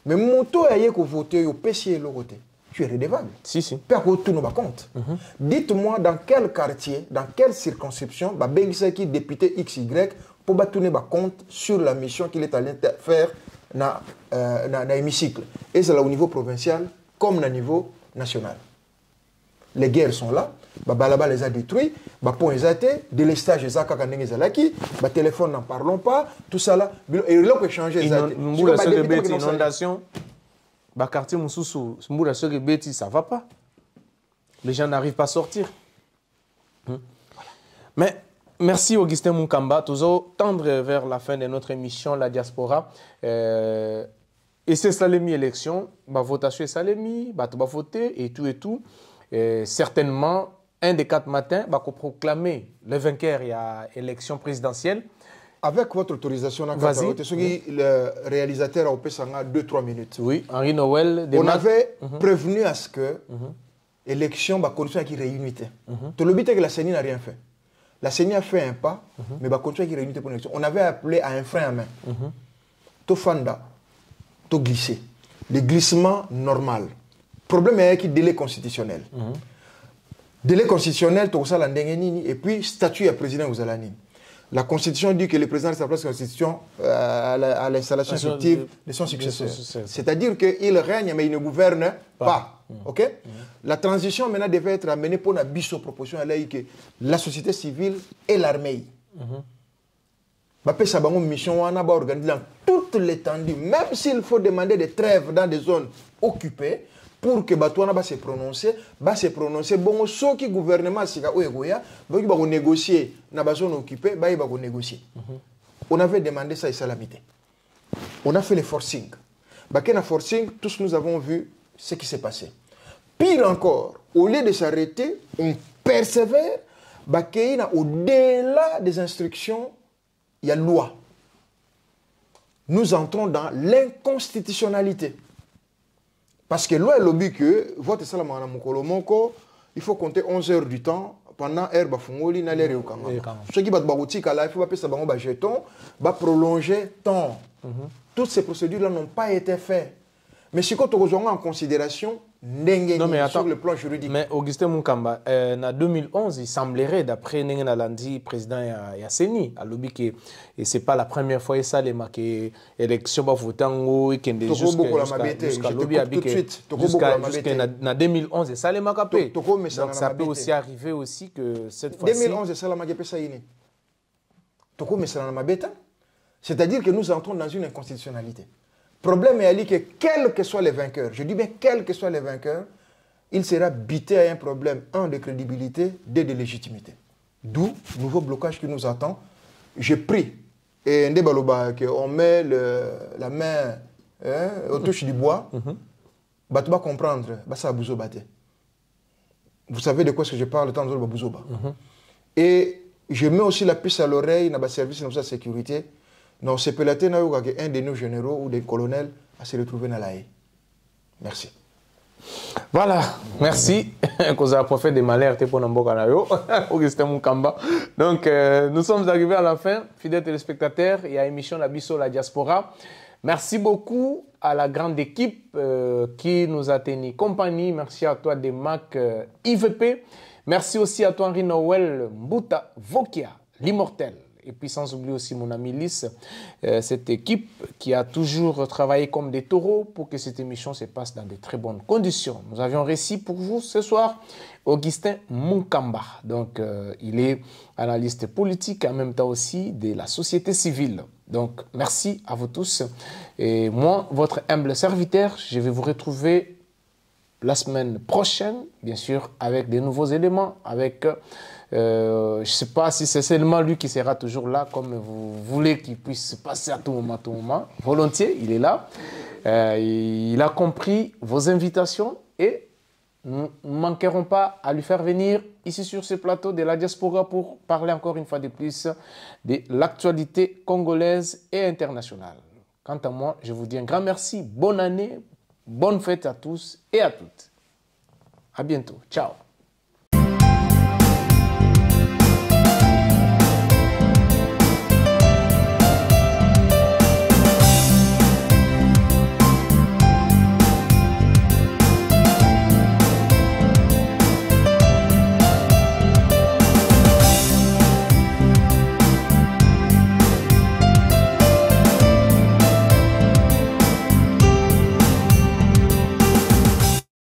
Mais moto a yé ko voter au PC le côté. Tu es redevable. Si, si. Pas que tout nous va compte. Dites-moi dans quel quartier, dans quelle circonscription, bah qui député XY pour battre ba compte sur la mission qu'il est allé faire dans l'hémicycle. Et c'est là au niveau provincial comme au niveau national. Les guerres sont là, Balaba les a détruits, pont les a été, délestage les a kakandeng les a laki, téléphone n'en parlons pas, tout ça là, et là on peut changer les a été. Inondation, quartier Moussoussou, ça va pas. Les gens n'arrivent pas à sortir. Mais merci Augustin Munkamba, toujours tendre vers la fin de notre émission, la diaspora. Et c'est Salemi élection, votation est Salemi, va voter et tout et tout. Et certainement, un des 4 matins, va proclamer le vainqueur, il y a élection présidentielle. Avec votre autorisation, le réalisateur a opéré 2-3 minutes. Oui, Henri Noël. On avait prévenu à ce que l'élection, la condition qui réunit. Tout le but est que la CENI n'a rien fait. La CENI a fait un pas, mais la condition qui réunit pour l'élection. On avait appelé à un frein à main. Tout fanda, tout glisser. Le glissement normal. Le problème est qu'il y a délai constitutionnel. Délai constitutionnel, tout ça, et puis statut à président vous allez. La Constitution dit que le président de sa place Constitution à l'installation effective de son successeur. C'est-à-dire qu'il règne, mais il ne gouverne pas. Ok? La transition maintenant devait être amenée pour une proposition à que la société civile et l'armée. Ça une mission organisée dans toute l'étendue, même s'il faut demander des trêves dans des zones occupées, pour que Batouana va se prononcer, bon, ceux qui gouvernement va négocier dans la zone occupée, va négocier. On avait demandé ça et salamité. On a fait les forcing. Forcing, tous nous avons vu ce qui s'est passé. Pire encore, au lieu de s'arrêter, on persévère, au-delà des instructions, il y a loi. Nous entrons dans l'inconstitutionnalité. Parce que loi est lobby que votre salamana mukolo il faut compter 11 heures du temps pendant heure bafungoli na l'air yokanga. Ceux qui battent barouti kala il faut pas passer bango ba jeton, ba prolonger temps. Toutes ces procédures là n'ont pas été faites. Mais si quand on en considération sur le plan juridique. Mais Augustin Munkamba, en 2011, il semblerait, d'après Nengen Alandi, président Yasseni, à l'objet que ce n'est pas la première fois que ça les marqué élection va voter en haut et qu'il y a jusqu'à l'objet jusqu'en 2011 et ça les marqué. Donc ça peut aussi arriver aussi que cette fois-ci. 2011 et ça les marqué ça y est. C'est-à-dire que nous entrons dans une inconstitutionnalité. Le problème est que quels que soient les vainqueurs, je dis bien quels que soient les vainqueurs, il sera bité à un problème, 1 de crédibilité, 2 de légitimité. D'où le nouveau blocage qui nous attend. Je prie, et on met la main aux touches du bois, tu vas comprendre, ça bouzo bate. Vous savez de quoi est-ce que je parle, tant de bouzo. Et je mets aussi la puce à l'oreille dans le service de sécurité. Non, c'est peut-être un de nos généraux ou des colonels à se retrouver dans la haie. Merci. Voilà, merci. Cause a prophète de malheur, pour Augustin Munkamba. Donc, nous sommes arrivés à la fin, fidèles téléspectateurs. Il y a émission La Bisso, la diaspora. Merci beaucoup à la grande équipe qui nous a tenu compagnie. Merci à toi, Demac IVP. Merci aussi à toi, Henri Noël Mbouta Vokia, l'immortel. Et puis sans oublier aussi mon ami Lys, cette équipe qui a toujours travaillé comme des taureaux pour que cette émission se passe dans de très bonnes conditions. Nous avions réussi pour vous ce soir Augustin Munkamba. Donc il est analyste politique, en même temps aussi de la société civile. Donc merci à vous tous. Et moi, votre humble serviteur, je vais vous retrouver la semaine prochaine, bien sûr, avec de nouveaux éléments, avec... je ne sais pas si c'est seulement lui qui sera toujours là, comme vous voulez qu'il puisse se passer à tout moment. Volontiers, il est là. Il a compris vos invitations et nous ne manquerons pas à lui faire venir ici sur ce plateau de la diaspora pour parler encore une fois de plus de l'actualité congolaise et internationale. Quant à moi, je vous dis un grand merci, bonne année, bonne fête à tous et à toutes. À bientôt. Ciao.